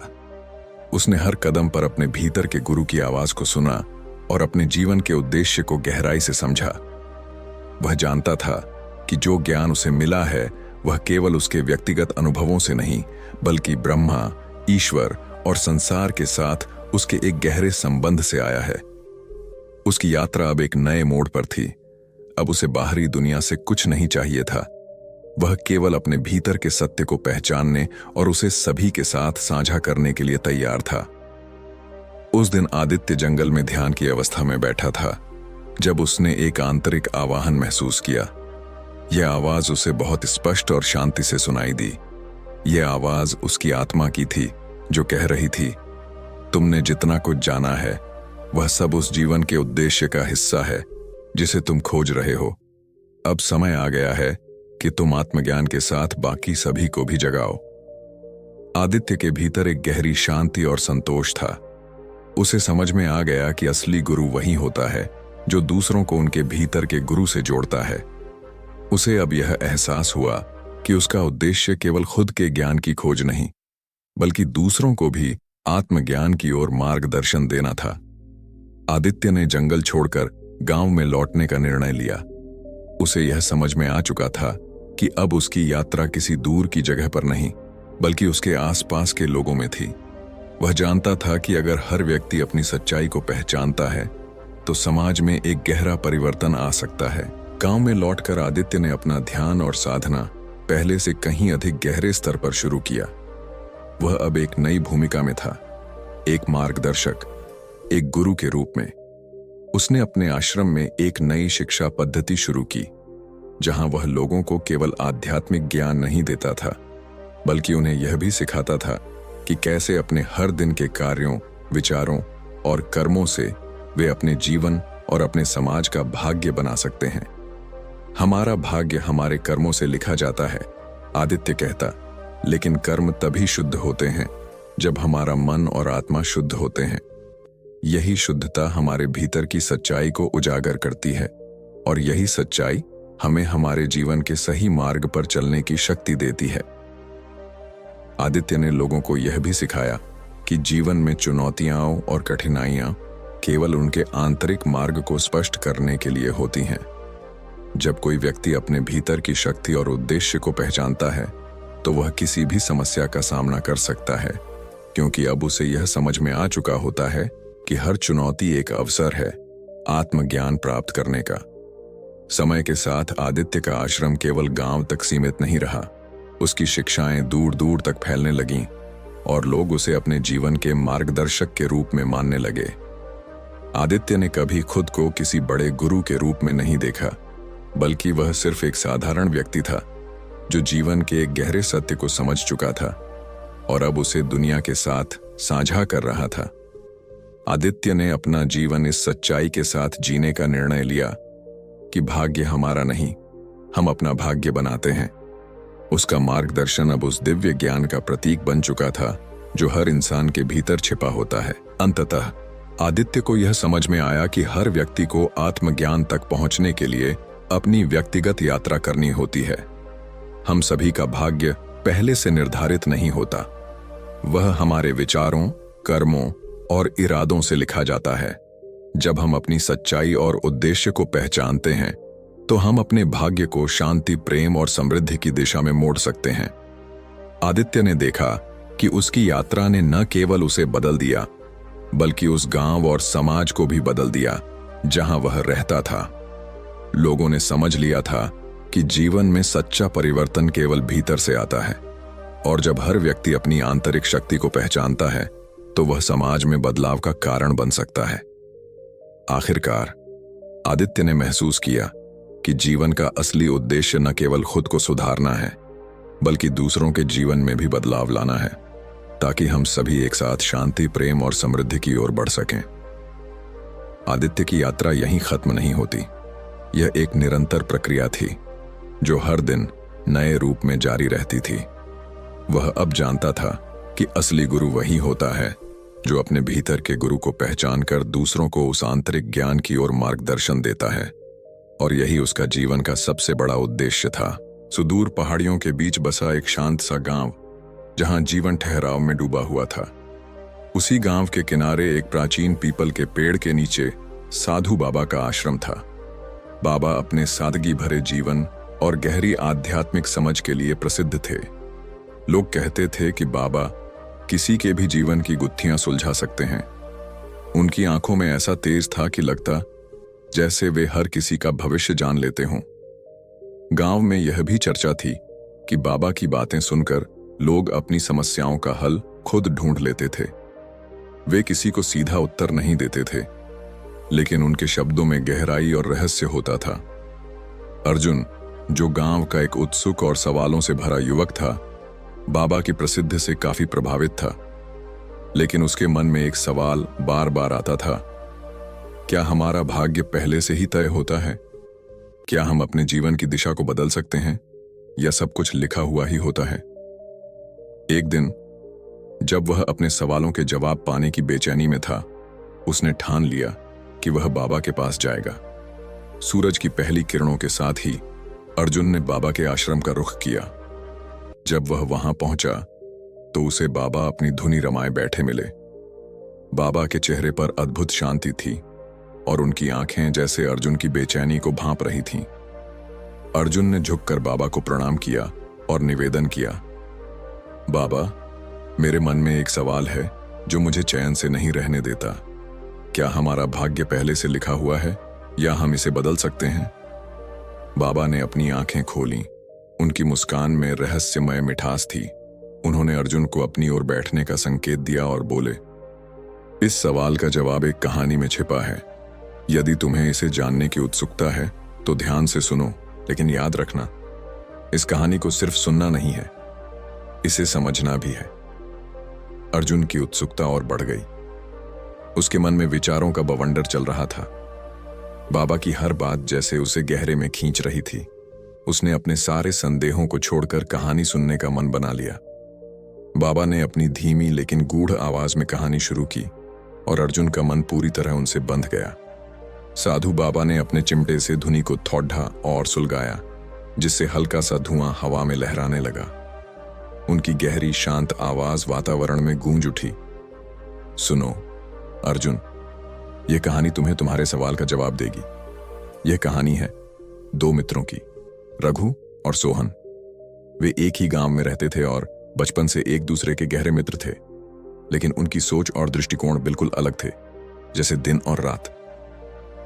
उसने हर कदम पर अपने भीतर के गुरु की आवाज को सुना और अपने जीवन के उद्देश्य को गहराई से समझा। वह जानता था कि जो ज्ञान उसे मिला है वह केवल उसके व्यक्तिगत अनुभवों से नहीं, बल्कि ब्रह्मा, ईश्वर और संसार के साथ उसके एक गहरे संबंध से आया है। उसकी यात्रा अब एक नए मोड़ पर थी। अब उसे बाहरी दुनिया से कुछ नहीं चाहिए था। वह केवल अपने भीतर के सत्य को पहचानने और उसे सभी के साथ साझा करने के लिए तैयार था। उस दिन आदित्य जंगल में ध्यान की अवस्था में बैठा था जब उसने एक आंतरिक आवाहन महसूस किया। यह आवाज उसे बहुत स्पष्ट और शांति से सुनाई दी। यह आवाज उसकी आत्मा की थी जो कह रही थी, तुमने जितना कुछ जाना है वह सब उस जीवन के उद्देश्य का हिस्सा है जिसे तुम खोज रहे हो। अब समय आ गया है कि तुम आत्मज्ञान के साथ बाकी सभी को भी जगाओ। आदित्य के भीतर एक गहरी शांति और संतोष था। उसे समझ में आ गया कि असली गुरु वही होता है जो दूसरों को उनके भीतर के गुरु से जोड़ता है। उसे अब यह एहसास हुआ कि उसका उद्देश्य केवल खुद के ज्ञान की खोज नहीं, बल्कि दूसरों को भी आत्मज्ञान की ओर मार्गदर्शन देना था। आदित्य ने जंगल छोड़कर गांव में लौटने का निर्णय लिया। उसे यह समझ में आ चुका था कि अब उसकी यात्रा किसी दूर की जगह पर नहीं, बल्कि उसके आसपास के लोगों में थी। वह जानता था कि अगर हर व्यक्ति अपनी सच्चाई को पहचानता है तो समाज में एक गहरा परिवर्तन आ सकता है। गांव में लौटकर आदित्य ने अपना ध्यान और साधना पहले से कहीं अधिक गहरे स्तर पर शुरू किया। वह अब एक नई भूमिका में था, एक मार्गदर्शक, एक गुरु के रूप में। उसने अपने आश्रम में एक नई शिक्षा पद्धति शुरू की, जहां वह लोगों को केवल आध्यात्मिक ज्ञान नहीं देता था, बल्कि उन्हें यह भी सिखाता था कि कैसे अपने हर दिन के कार्यों, विचारों और कर्मों से वे अपने जीवन और अपने समाज का भाग्य बना सकते हैं। हमारा भाग्य हमारे कर्मों से लिखा जाता है, आदित्य कहता, लेकिन कर्म तभी शुद्ध होते हैं जब हमारा मन और आत्मा शुद्ध होते हैं। यही शुद्धता हमारे भीतर की सच्चाई को उजागर करती है और यही सच्चाई हमें हमारे जीवन के सही मार्ग पर चलने की शक्ति देती है। आदित्य ने लोगों को यह भी सिखाया कि जीवन में चुनौतियां और कठिनाइयां केवल उनके आंतरिक मार्ग को स्पष्ट करने के लिए होती हैं। जब कोई व्यक्ति अपने भीतर की शक्ति और उद्देश्य को पहचानता है तो वह किसी भी समस्या का सामना कर सकता है, क्योंकि अब उसे यह समझ में आ चुका होता है कि हर चुनौती एक अवसर है आत्मज्ञान प्राप्त करने का। समय के साथ आदित्य का आश्रम केवल गांव तक सीमित नहीं रहा। उसकी शिक्षाएं दूर दूर तक फैलने लगीं और लोग उसे अपने जीवन के मार्गदर्शक के रूप में मानने लगे। आदित्य ने कभी खुद को किसी बड़े गुरु के रूप में नहीं देखा, बल्कि वह सिर्फ एक साधारण व्यक्ति था जो जीवन के एक गहरे सत्य को समझ चुका था और अब उसे दुनिया के साथ साझा कर रहा था। आदित्य ने अपना जीवन इस सच्चाई के साथ जीने का निर्णय लिया कि भाग्य हमारा नहीं, हम अपना भाग्य बनाते हैं। उसका मार्गदर्शन अब उस दिव्य ज्ञान का प्रतीक बन चुका था जो हर इंसान के भीतर छिपा होता है। अंततः आदित्य को यह समझ में आया कि हर व्यक्ति को आत्मज्ञान तक पहुंचने के लिए अपनी व्यक्तिगत यात्रा करनी होती है। हम सभी का भाग्य पहले से निर्धारित नहीं होता, वह हमारे विचारों, कर्मों और इरादों से लिखा जाता है। जब हम अपनी सच्चाई और उद्देश्य को पहचानते हैं तो हम अपने भाग्य को शांति, प्रेम और समृद्धि की दिशा में मोड़ सकते हैं। आदित्य ने देखा कि उसकी यात्रा ने न केवल उसे बदल दिया, बल्कि उस गांव और समाज को भी बदल दिया जहां वह रहता था। लोगों ने समझ लिया था कि जीवन में सच्चा परिवर्तन केवल भीतर से आता है, और जब हर व्यक्ति अपनी आंतरिक शक्ति को पहचानता है तो वह समाज में बदलाव का कारण बन सकता है। आखिरकार आदित्य ने महसूस किया कि जीवन का असली उद्देश्य न केवल खुद को सुधारना है, बल्कि दूसरों के जीवन में भी बदलाव लाना है, ताकि हम सभी एक साथ शांति, प्रेम और समृद्धि की ओर बढ़ सकें। आदित्य की यात्रा यहीं खत्म नहीं होती। यह एक निरंतर प्रक्रिया थी जो हर दिन नए रूप में जारी रहती थी। वह अब जानता था कि असली गुरु वही होता है जो अपने भीतर के गुरु को पहचानकर दूसरों को उस आंतरिक ज्ञान की ओर मार्गदर्शन देता है, और यही उसका जीवन का सबसे बड़ा उद्देश्य था। सुदूर पहाड़ियों के बीच बसा एक शांत सा गांव, जहां जीवन ठहराव में डूबा हुआ था। उसी गांव के किनारे एक प्राचीन पीपल के पेड़ के नीचे साधु बाबा का आश्रम था। बाबा अपने सादगी भरे जीवन और गहरी आध्यात्मिक समझ के लिए प्रसिद्ध थे। लोग कहते थे कि बाबा किसी के भी जीवन की गुत्थियां सुलझा सकते हैं। उनकी आंखों में ऐसा तेज था कि लगता जैसे वे हर किसी का भविष्य जान लेते हों। गांव में यह भी चर्चा थी कि बाबा की बातें सुनकर लोग अपनी समस्याओं का हल खुद ढूंढ लेते थे। वे किसी को सीधा उत्तर नहीं देते थे, लेकिन उनके शब्दों में गहराई और रहस्य होता था। अर्जुन, जो गांव का एक उत्सुक और सवालों से भरा युवक था, बाबा की प्रसिद्धि से काफी प्रभावित था। लेकिन उसके मन में एक सवाल बार बार आता था, क्या हमारा भाग्य पहले से ही तय होता है? क्या हम अपने जीवन की दिशा को बदल सकते हैं, या सब कुछ लिखा हुआ ही होता है? एक दिन जब वह अपने सवालों के जवाब पाने की बेचैनी में था, उसने ठान लिया कि वह बाबा के पास जाएगा। सूरज की पहली किरणों के साथ ही अर्जुन ने बाबा के आश्रम का रुख किया। जब वह वहां पहुंचा तो उसे बाबा अपनी धुनी रमाए बैठे मिले। बाबा के चेहरे पर अद्भुत शांति थी और उनकी आंखें जैसे अर्जुन की बेचैनी को भांप रही थीं। अर्जुन ने झुककर बाबा को प्रणाम किया और निवेदन किया, बाबा, मेरे मन में एक सवाल है जो मुझे चैन से नहीं रहने देता। क्या हमारा भाग्य पहले से लिखा हुआ है, या हम इसे बदल सकते हैं? बाबा ने अपनी आंखें खोलीं। उनकी मुस्कान में रहस्यमय मिठास थी। उन्होंने अर्जुन को अपनी ओर बैठने का संकेत दिया और बोले, इस सवाल का जवाब एक कहानी में छिपा है। यदि तुम्हें इसे जानने की उत्सुकता है तो ध्यान से सुनो, लेकिन याद रखना, इस कहानी को सिर्फ सुनना नहीं है, इसे समझना भी है। अर्जुन की उत्सुकता और बढ़ गई। उसके मन में विचारों का बवंडर चल रहा था। बाबा की हर बात जैसे उसे गहरे में खींच रही थी। उसने अपने सारे संदेहों को छोड़कर कहानी सुनने का मन बना लिया। बाबा ने अपनी धीमी लेकिन गूढ़ आवाज में कहानी शुरू की और अर्जुन का मन पूरी तरह उनसे बंध गया। साधु बाबा ने अपने चिमटे से धुनी को थोड़ा और सुलगाया, जिससे हल्का सा धुआं हवा में लहराने लगा। उनकी गहरी शांत आवाज वातावरण में गूंज उठी। सुनो अर्जुन, यह कहानी तुम्हें तुम्हारे सवाल का जवाब देगी। यह कहानी है दो मित्रों की, रघु और सोहन। वे एक ही गांव में रहते थे और बचपन से एक दूसरे के गहरे मित्र थे, लेकिन उनकी सोच और दृष्टिकोण बिल्कुल अलग थे, जैसे दिन और रात।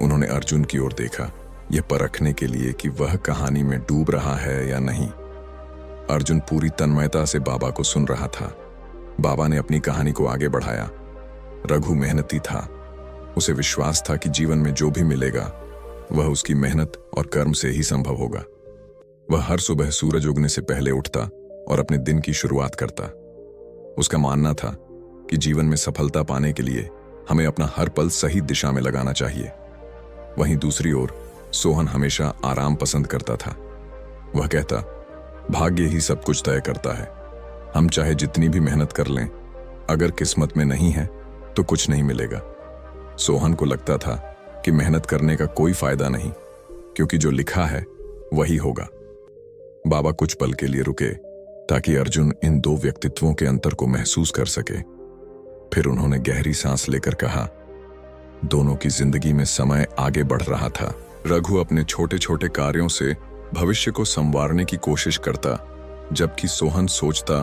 उन्होंने अर्जुन की ओर देखा, यह परखने के लिए कि वह कहानी में डूब रहा है या नहीं। अर्जुन पूरी तन्मयता से बाबा को सुन रहा था। बाबा ने अपनी कहानी को आगे बढ़ाया। रघु मेहनती था। उसे विश्वास था कि जीवन में जो भी मिलेगा वह उसकी मेहनत और कर्म से ही संभव होगा। वह हर सुबह सूरज उगने से पहले उठता और अपने दिन की शुरुआत करता। उसका मानना था कि जीवन में सफलता पाने के लिए हमें अपना हर पल सही दिशा में लगाना चाहिए। वहीं दूसरी ओर सोहन हमेशा आराम पसंद करता था। वह कहता, भाग्य ही सब कुछ तय करता है। हम चाहे जितनी भी मेहनत कर लें, अगर किस्मत में नहीं है तो कुछ नहीं मिलेगा। सोहन को लगता था कि मेहनत करने का कोई फायदा नहीं, क्योंकि जो लिखा है वही होगा। बाबा कुछ पल के लिए रुके ताकि अर्जुन इन दो व्यक्तित्वों के अंतर को महसूस कर सके। फिर उन्होंने गहरी सांस लेकर कहा, दोनों की जिंदगी में समय आगे बढ़ रहा था। रघु अपने छोटे छोटे कार्यों से भविष्य को संवारने की कोशिश करता, जबकि सोहन सोचता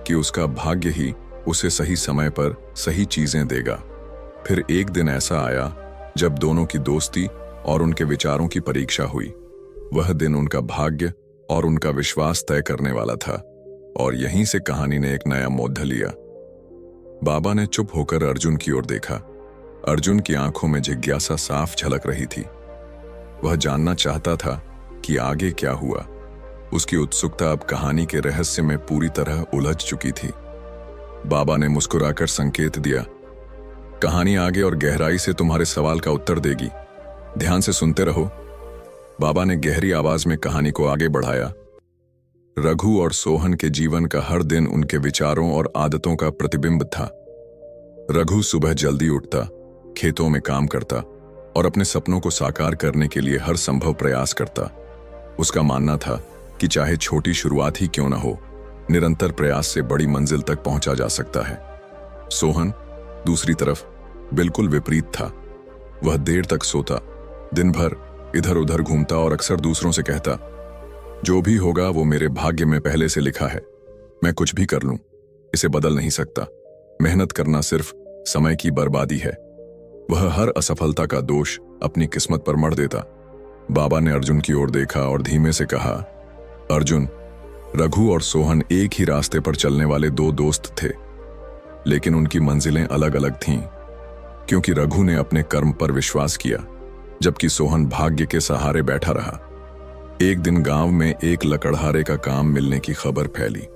कि उसका भाग्य ही उसे सही समय पर सही चीजें देगा। फिर एक दिन ऐसा आया जब दोनों की दोस्ती और उनके विचारों की परीक्षा हुई। वह दिन उनका भाग्य और उनका विश्वास तय करने वाला था, और यहीं से कहानी ने एक नया मोड़ लिया। बाबा ने चुप होकर अर्जुन की ओर देखा। अर्जुन की आंखों में जिज्ञासा साफ झलक रही थी। वह जानना चाहता था कि आगे क्या हुआ। उसकी उत्सुकता अब कहानी के रहस्य में पूरी तरह उलझ चुकी थी। बाबा ने मुस्कुराकर संकेत दिया, कहानी आगे और गहराई से तुम्हारे सवाल का उत्तर देगी, ध्यान से सुनते रहो। बाबा ने गहरी आवाज में कहानी को आगे बढ़ाया। रघु और सोहन के जीवन का हर दिन उनके विचारों और आदतों का प्रतिबिंब था। रघु सुबह जल्दी उठता, खेतों में काम करता और अपने सपनों को साकार करने के लिए हर संभव प्रयास करता। उसका मानना था कि चाहे छोटी शुरुआत ही क्यों न हो, निरंतर प्रयास से बड़ी मंजिल तक पहुंचा जा सकता है। सोहन दूसरी तरफ बिल्कुल विपरीत था। वह देर तक सोता, दिन भर इधर उधर घूमता और अक्सर दूसरों से कहता, जो भी होगा वो मेरे भाग्य में पहले से लिखा है, मैं कुछ भी कर लूं, इसे बदल नहीं सकता। मेहनत करना सिर्फ समय की बर्बादी है। वह हर असफलता का दोष अपनी किस्मत पर मढ़ देता। बाबा ने अर्जुन की ओर देखा और धीमे से कहा, अर्जुन, रघु और सोहन एक ही रास्ते पर चलने वाले दो दोस्त थे, लेकिन उनकी मंजिलें अलग अलग थीं। क्योंकि रघु ने अपने कर्म पर विश्वास किया, जबकि सोहन भाग्य के सहारे बैठा रहा। एक दिन गांव में एक लकड़हारे का काम मिलने की खबर फैली।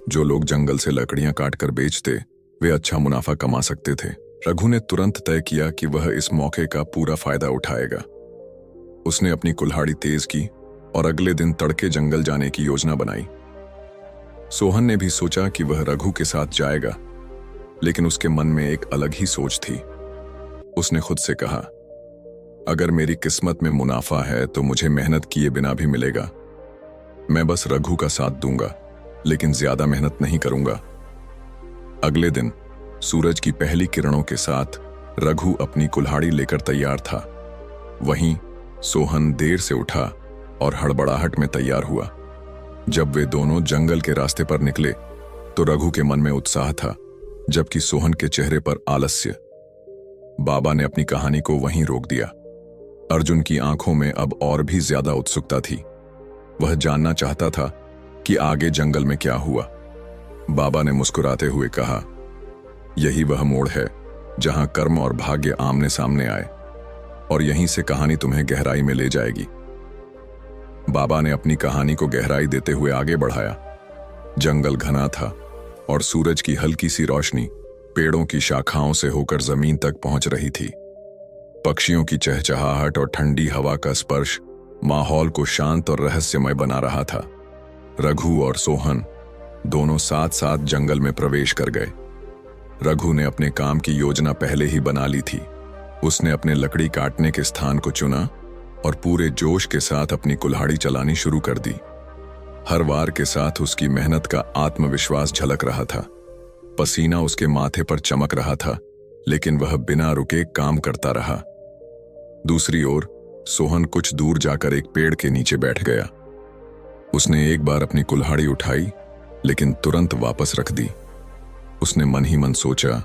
जो लोग जंगल से लकड़ियां काटकर बेचते, वे अच्छा मुनाफा कमा सकते थे। रघु ने तुरंत तय किया कि वह इस मौके का पूरा फायदा उठाएगा। उसने अपनी कुल्हाड़ी तेज की और अगले दिन तड़के जंगल जाने की योजना बनाई। सोहन ने भी सोचा कि वह रघु के साथ जाएगा, लेकिन उसके मन में एक अलग ही सोच थी। उसने खुद से कहा, अगर मेरी किस्मत में मुनाफा है तो मुझे मेहनत किए बिना भी मिलेगा। मैं बस रघु का साथ दूंगा, लेकिन ज्यादा मेहनत नहीं करूंगा। अगले दिन सूरज की पहली किरणों के साथ रघु अपनी कुल्हाड़ी लेकर तैयार था। वहीं सोहन देर से उठा और हड़बड़ाहट में तैयार हुआ। जब वे दोनों जंगल के रास्ते पर निकले तो रघु के मन में उत्साह था, जबकि सोहन के चेहरे पर आलस्य। बाबा ने अपनी कहानी को वहीं रोक दिया। अर्जुन की आंखों में अब और भी ज्यादा उत्सुकता थी। वह जानना चाहता था कि आगे जंगल में क्या हुआ। बाबा ने मुस्कुराते हुए कहा, यही वह मोड़ है जहां कर्म और भाग्य आमने सामने आए, और यहीं से कहानी तुम्हें गहराई में ले जाएगी। बाबा ने अपनी कहानी को गहराई देते हुए आगे बढ़ाया। जंगल घना था और सूरज की हल्की सी रोशनी पेड़ों की शाखाओं से होकर जमीन तक पहुंच रही थी। पक्षियों की चहचहाहट और ठंडी हवा का स्पर्श माहौल को शांत और रहस्यमय बना रहा था। रघु और सोहन दोनों साथ साथ जंगल में प्रवेश कर गए। रघु ने अपने काम की योजना पहले ही बना ली थी। उसने अपने लकड़ी काटने के स्थान को चुना और पूरे जोश के साथ अपनी कुल्हाड़ी चलानी शुरू कर दी। हर वार के साथ उसकी मेहनत का आत्मविश्वास झलक रहा था। पसीना उसके माथे पर चमक रहा था, लेकिन वह बिना रुके काम करता रहा। दूसरी ओर सोहन कुछ दूर जाकर एक पेड़ के नीचे बैठ गया। उसने एक बार अपनी कुल्हाड़ी उठाई, लेकिन तुरंत वापस रख दी। उसने मन ही मन सोचा,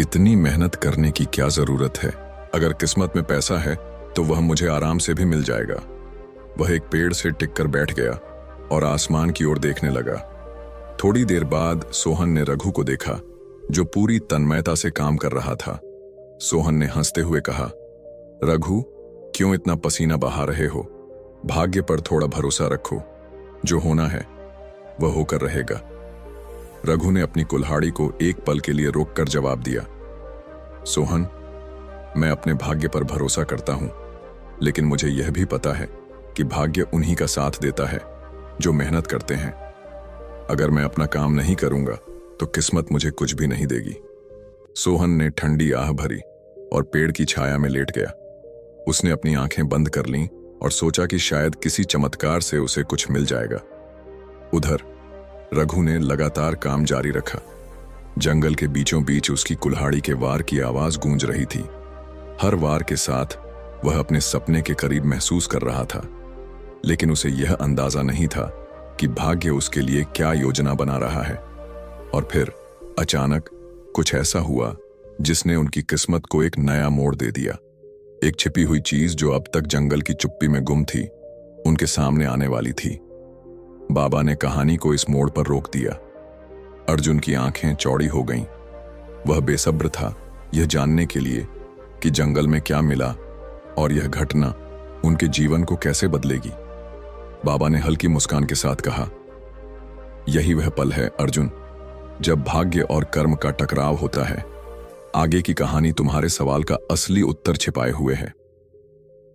इतनी मेहनत करने की क्या जरूरत है? अगर किस्मत में पैसा है तो वह मुझे आराम से भी मिल जाएगा। वह एक पेड़ से टिककर बैठ गया और आसमान की ओर देखने लगा। थोड़ी देर बाद सोहन ने रघु को देखा, जो पूरी तन्मयता से काम कर रहा था। सोहन ने हंसते हुए कहा, रघु, क्यों इतना पसीना बहा रहे हो? भाग्य पर थोड़ा भरोसा रखो, जो होना है वह होकर रहेगा। रघु ने अपनी कुल्हाड़ी को एक पल के लिए रोककर जवाब दिया, सोहन, मैं अपने भाग्य पर भरोसा करता हूं, लेकिन मुझे यह भी पता है कि भाग्य उन्हीं का साथ देता है जो मेहनत करते हैं। अगर मैं अपना काम नहीं करूंगा तो किस्मत मुझे कुछ भी नहीं देगी। सोहन ने ठंडी आह भरी और पेड़ की छाया में लेट गया। उसने अपनी आंखें बंद कर लीं और सोचा कि शायद किसी चमत्कार से उसे कुछ मिल जाएगा। उधर रघु ने लगातार काम जारी रखा। जंगल के बीचों बीच उसकी कुल्हाड़ी के वार की आवाज गूंज रही थी। हर वार के साथ वह अपने सपने के करीब महसूस कर रहा था, लेकिन उसे यह अंदाजा नहीं था कि भाग्य उसके लिए क्या योजना बना रहा है। और फिर अचानक कुछ ऐसा हुआ जिसने उनकी किस्मत को एक नया मोड़ दे दिया। एक छिपी हुई चीज जो अब तक जंगल की चुप्पी में गुम थी, उनके सामने आने वाली थी। बाबा ने कहानी को इस मोड़ पर रोक दिया। अर्जुन की आंखें चौड़ी हो गईं। वह बेसब्र था यह जानने के लिए कि जंगल में क्या मिला और यह घटना उनके जीवन को कैसे बदलेगी। बाबा ने हल्की मुस्कान के साथ कहा, यही वह पल है अर्जुन, जब भाग्य और कर्म का टकराव होता है। आगे की कहानी तुम्हारे सवाल का असली उत्तर छिपाए हुए है।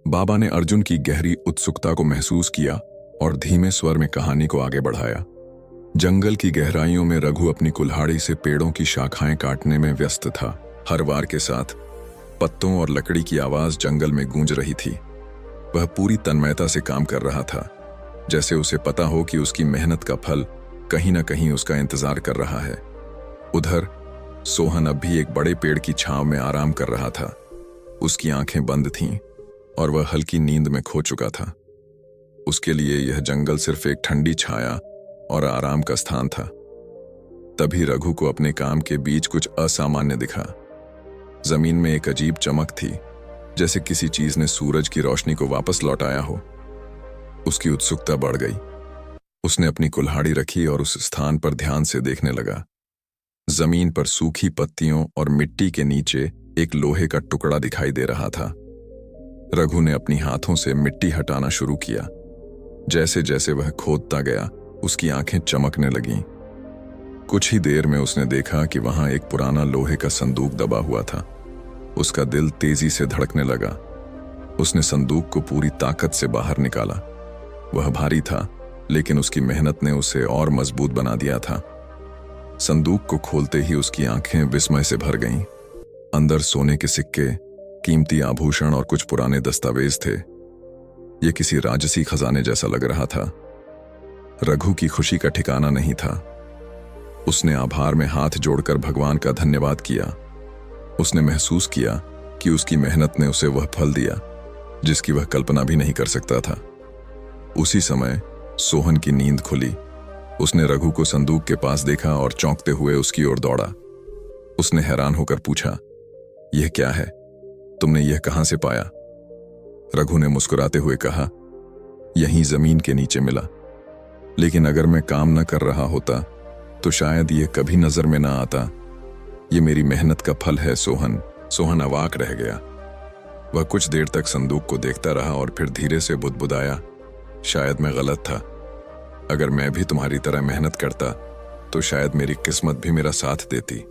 बाबा ने अर्जुन की गहरी उत्सुकता को महसूस किया और धीमे स्वर में कहानी को आगे बढ़ाया। जंगल की गहराइयों में रघु अपनी कुल्हाड़ी से पेड़ों की शाखाएं काटने में व्यस्त था। हर वार के साथ पत्तों और लकड़ी की आवाज जंगल में गूंज रही थी। वह पूरी तन्मयता से काम कर रहा था, जैसे उसे पता हो कि उसकी मेहनत का फल कहीं ना कहीं उसका इंतजार कर रहा है। उधर सोहन अब भी एक बड़े पेड़ की छांव में आराम कर रहा था। उसकी आंखें बंद थीं और वह हल्की नींद में खो चुका था। उसके लिए यह जंगल सिर्फ एक ठंडी छाया और आराम का स्थान था। तभी रघु को अपने काम के बीच कुछ असामान्य दिखा। जमीन में एक अजीब चमक थी, जैसे किसी चीज ने सूरज की रोशनी को वापस लौटाया हो। उसकी उत्सुकता बढ़ गई। उसने अपनी कुल्हाड़ी रखी और उस स्थान पर ध्यान से देखने लगा। जमीन पर सूखी पत्तियों और मिट्टी के नीचे एक लोहे का टुकड़ा दिखाई दे रहा था। रघु ने अपनी हाथों से मिट्टी हटाना शुरू किया। जैसे जैसे वह खोदता गया, उसकी आंखें चमकने लगीं। कुछ ही देर में उसने देखा कि वहां एक पुराना लोहे का संदूक दबा हुआ था। उसका दिल तेजी से धड़कने लगा। उसने संदूक को पूरी ताकत से बाहर निकाला। वह भारी था, लेकिन उसकी मेहनत ने उसे और मजबूत बना दिया था। संदूक को खोलते ही उसकी आंखें विस्मय से भर गईं। अंदर सोने के सिक्के, कीमती आभूषण और कुछ पुराने दस्तावेज थे। यह किसी राजसी खजाने जैसा लग रहा था। रघु की खुशी का ठिकाना नहीं था। उसने आभार में हाथ जोड़कर भगवान का धन्यवाद किया। उसने महसूस किया कि उसकी मेहनत ने उसे वह फल दिया जिसकी वह कल्पना भी नहीं कर सकता था। उसी समय सोहन की नींद खुली। उसने रघु को संदूक के पास देखा और चौंकते हुए उसकी ओर दौड़ा। उसने हैरान होकर पूछा, यह क्या है? तुमने यह कहां से पाया? रघु ने मुस्कुराते हुए कहा, यहीं जमीन के नीचे मिला। लेकिन अगर मैं काम न कर रहा होता तो शायद यह कभी नजर में ना आता। यह मेरी मेहनत का फल है सोहन। सोहन अवाक रह गया। वह कुछ देर तक संदूक को देखता रहा और फिर धीरे से बुदबुदाया, शायद मैं गलत था। अगर मैं भी तुम्हारी तरह मेहनत करता तो शायद मेरी किस्मत भी मेरा साथ देती।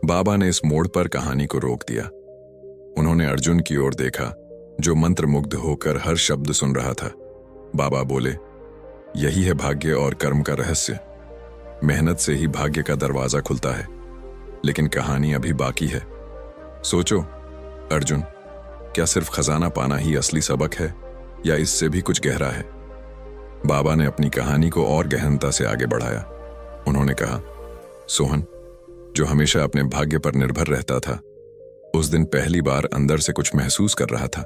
बाबा ने इस मोड़ पर कहानी को रोक दिया। उन्होंने अर्जुन की ओर देखा, जो मंत्रमुग्ध होकर हर शब्द सुन रहा था। बाबा बोले, यही है भाग्य और कर्म का रहस्य। मेहनत से ही भाग्य का दरवाजा खुलता है, लेकिन कहानी अभी बाकी है। सोचो अर्जुन, क्या सिर्फ खजाना पाना ही असली सबक है या इससे भी कुछ गहरा है? बाबा ने अपनी कहानी को और गहनता से आगे बढ़ाया। उन्होंने कहा, सोहन, जो हमेशा अपने भाग्य पर निर्भर रहता था, उस दिन पहली बार अंदर से कुछ महसूस कर रहा था।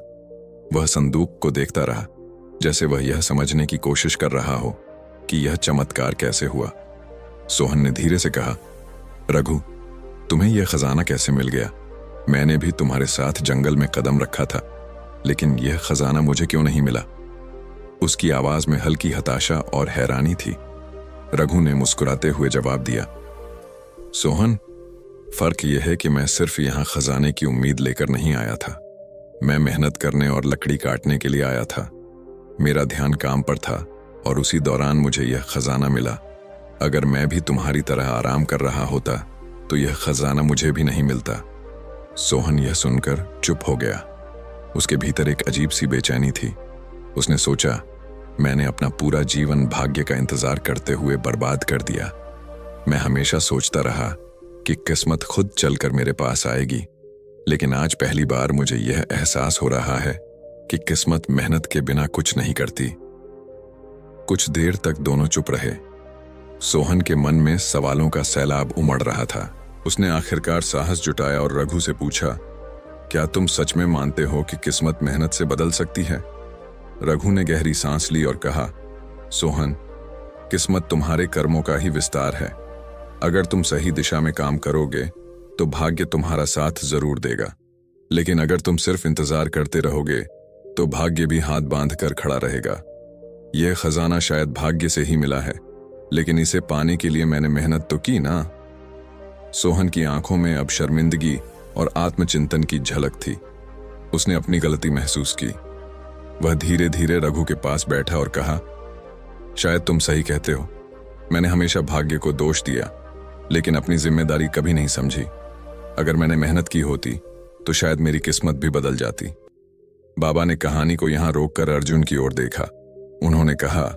वह संदूक को देखता रहा, जैसे वह यह समझने की कोशिश कर रहा हो कि यह चमत्कार कैसे हुआ। सोहन ने धीरे से कहा, रघु, तुम्हें यह खजाना कैसे मिल गया? मैंने भी तुम्हारे साथ जंगल में कदम रखा था, लेकिन यह खजाना मुझे क्यों नहीं मिला? उसकी आवाज में हल्की हताशा और हैरानी थी। रघु ने मुस्कुराते हुए जवाब दिया, सोहन, फर्क यह है कि मैं सिर्फ यहां खजाने की उम्मीद लेकर नहीं आया था। मैं मेहनत करने और लकड़ी काटने के लिए आया था। मेरा ध्यान काम पर था और उसी दौरान मुझे यह खजाना मिला। अगर मैं भी तुम्हारी तरह आराम कर रहा होता तो यह खजाना मुझे भी नहीं मिलता। सोहन यह सुनकर चुप हो गया। उसके भीतर एक अजीब सी बेचैनी थी। उसने सोचा, मैंने अपना पूरा जीवन भाग्य का इंतजार करते हुए बर्बाद कर दिया। मैं हमेशा सोचता रहा कि किस्मत खुद चलकर मेरे पास आएगी, लेकिन आज पहली बार मुझे यह एहसास हो रहा है कि किस्मत मेहनत के बिना कुछ नहीं करती। कुछ देर तक दोनों चुप रहे। सोहन के मन में सवालों का सैलाब उमड़ रहा था। उसने आखिरकार साहस जुटाया और रघु से पूछा, क्या तुम सच में मानते हो कि किस्मत मेहनत से बदल सकती है? रघु ने गहरी सांस ली और कहा, सोहन, किस्मत तुम्हारे कर्मों का ही विस्तार है। अगर तुम सही दिशा में काम करोगे तो भाग्य तुम्हारा साथ जरूर देगा, लेकिन अगर तुम सिर्फ इंतजार करते रहोगे तो भाग्य भी हाथ बांध कर खड़ा रहेगा। यह खजाना शायद भाग्य से ही मिला है, लेकिन इसे पाने के लिए मैंने मेहनत तो की ना। सोहन की आंखों में अब शर्मिंदगी और आत्मचिंतन की झलक थी। उसने अपनी गलती महसूस की। वह धीरे धीरे रघु के पास बैठा और कहा, शायद तुम सही कहते हो। मैंने हमेशा भाग्य को दोष दिया, लेकिन अपनी जिम्मेदारी कभी नहीं समझी। अगर मैंने मेहनत की होती तो शायद मेरी किस्मत भी बदल जाती। बाबा ने कहानी को यहां रोककर अर्जुन की ओर देखा। उन्होंने कहा,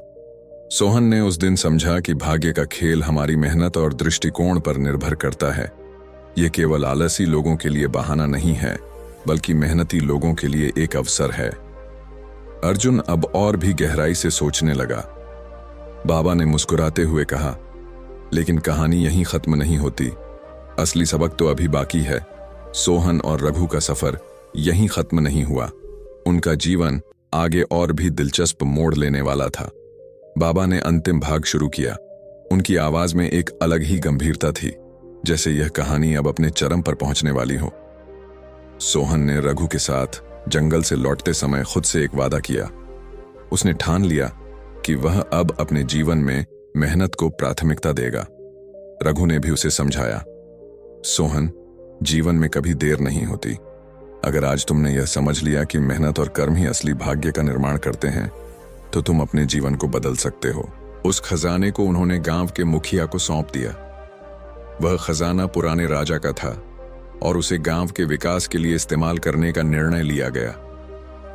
सोहन ने उस दिन समझा कि भाग्य का खेल हमारी मेहनत और दृष्टिकोण पर निर्भर करता है। ये केवल आलसी लोगों के लिए बहाना नहीं है, बल्कि मेहनती लोगों के लिए एक अवसर है। अर्जुन अब और भी गहराई से सोचने लगा। बाबा ने मुस्कुराते हुए कहा, लेकिन कहानी यहीं खत्म नहीं होती। असली सबक तो अभी बाकी है। सोहन और रघु का सफर यहीं खत्म नहीं हुआ। उनका जीवन आगे और भी दिलचस्प मोड़ लेने वाला था। बाबा ने अंतिम भाग शुरू किया। उनकी आवाज में एक अलग ही गंभीरता थी, जैसे यह कहानी अब अपने चरम पर पहुंचने वाली हो। सोहन ने रघु के साथ जंगल से लौटते समय खुद से एक वादा किया। उसने ठान लिया कि वह अब अपने जीवन में मेहनत को प्राथमिकता देगा। रघु ने भी उसे समझाया, सोहन, जीवन में कभी देर नहीं होती। अगर आज तुमने यह समझ लिया कि मेहनत और कर्म ही असली भाग्य का निर्माण करते हैं, तो तुम अपने जीवन को बदल सकते हो। उस खजाने को उन्होंने गांव के मुखिया को सौंप दिया। वह खजाना पुराने राजा का था और उसे गांव के विकास के लिए इस्तेमाल करने का निर्णय लिया गया।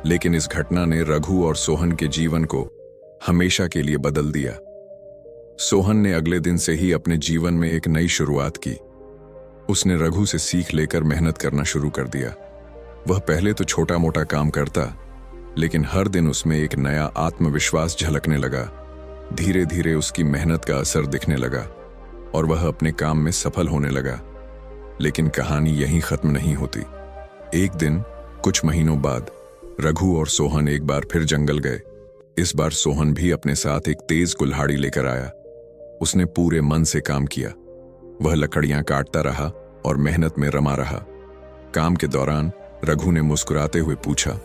लेकिन इस घटना ने रघु और सोहन के जीवन को हमेशा के लिए बदल दिया। सोहन ने अगले दिन से ही अपने जीवन में एक नई शुरुआत की। उसने रघु से सीख लेकर मेहनत करना शुरू कर दिया। वह पहले तो छोटा मोटा काम करता, लेकिन हर दिन उसमें एक नया आत्मविश्वास झलकने लगा। धीरे धीरे उसकी मेहनत का असर दिखने लगा और वह अपने काम में सफल होने लगा। लेकिन कहानी यहीं खत्म नहीं होती। एक दिन कुछ महीनों बाद रघु और सोहन एक बार फिर जंगल गए। इस बार सोहन भी अपने साथ एक तेज कुल्हाड़ी लेकर आया। उसने पूरे मन से काम किया। वह लकड़ियां काटता रहा और मेहनत में रमा रहा। काम के दौरान रघु ने मुस्कुराते हुए पूछा,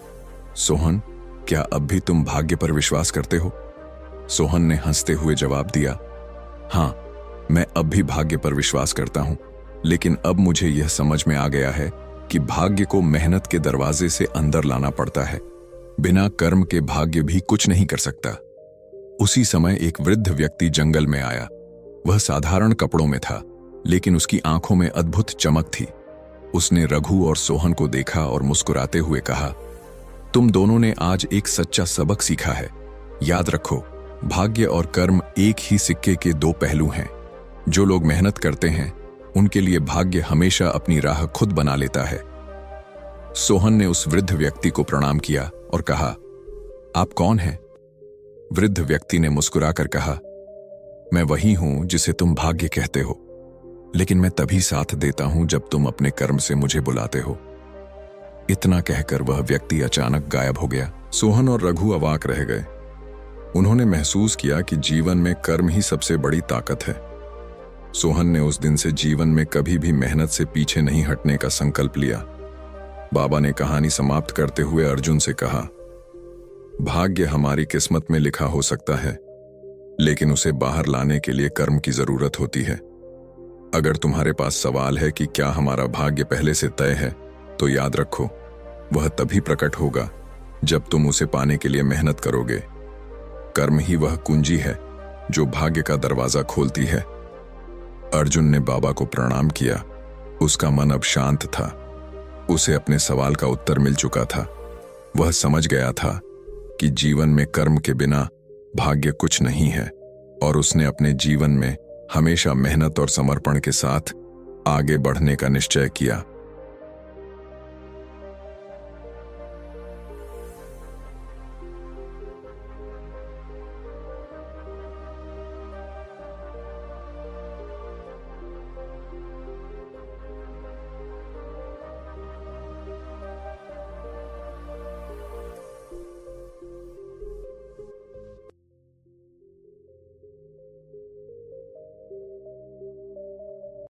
सोहन, क्या अब भी तुम भाग्य पर विश्वास करते हो? सोहन ने हंसते हुए जवाब दिया, हाँ, मैं अब भी भाग्य पर विश्वास करता हूं, लेकिन अब मुझे यह समझ में आ गया है कि भाग्य को मेहनत के दरवाजे से अंदर लाना पड़ता है। बिना कर्म के भाग्य भी कुछ नहीं कर सकता। उसी समय एक वृद्ध व्यक्ति जंगल में आया। वह साधारण कपड़ों में था, लेकिन उसकी आंखों में अद्भुत चमक थी। उसने रघु और सोहन को देखा और मुस्कुराते हुए कहा, तुम दोनों ने आज एक सच्चा सबक सीखा है। याद रखो, भाग्य और कर्म एक ही सिक्के के दो पहलू हैं। जो लोग मेहनत करते हैं, उनके लिए भाग्य हमेशा अपनी राह खुद बना लेता है। सोहन ने उस वृद्ध व्यक्ति को प्रणाम किया और कहा, आप कौन हैं? वृद्ध व्यक्ति ने मुस्कुराकर कहा, मैं वही हूं जिसे तुम भाग्य कहते हो, लेकिन मैं तभी साथ देता हूं जब तुम अपने कर्म से मुझे बुलाते हो। इतना कहकर वह व्यक्ति अचानक गायब हो गया। सोहन और रघु अवाक रह गए। उन्होंने महसूस किया कि जीवन में कर्म ही सबसे बड़ी ताकत है। सोहन ने उस दिन से जीवन में कभी भी मेहनत से पीछे नहीं हटने का संकल्प लिया। बाबा ने कहानी समाप्त करते हुए अर्जुन से कहा, भाग्य हमारी किस्मत में लिखा हो सकता है, लेकिन उसे बाहर लाने के लिए कर्म की जरूरत होती है। अगर तुम्हारे पास सवाल है कि क्या हमारा भाग्य पहले से तय है, तो याद रखो, वह तभी प्रकट होगा जब तुम उसे पाने के लिए मेहनत करोगे। कर्म ही वह कुंजी है जो भाग्य का दरवाजा खोलती है। अर्जुन ने बाबा को प्रणाम किया। उसका मन अब शांत था। उसे अपने सवाल का उत्तर मिल चुका था। वह समझ गया था कि जीवन में कर्म के बिना भाग्य कुछ नहीं है, और उसने अपने जीवन में हमेशा मेहनत और समर्पण के साथ आगे बढ़ने का निश्चय किया।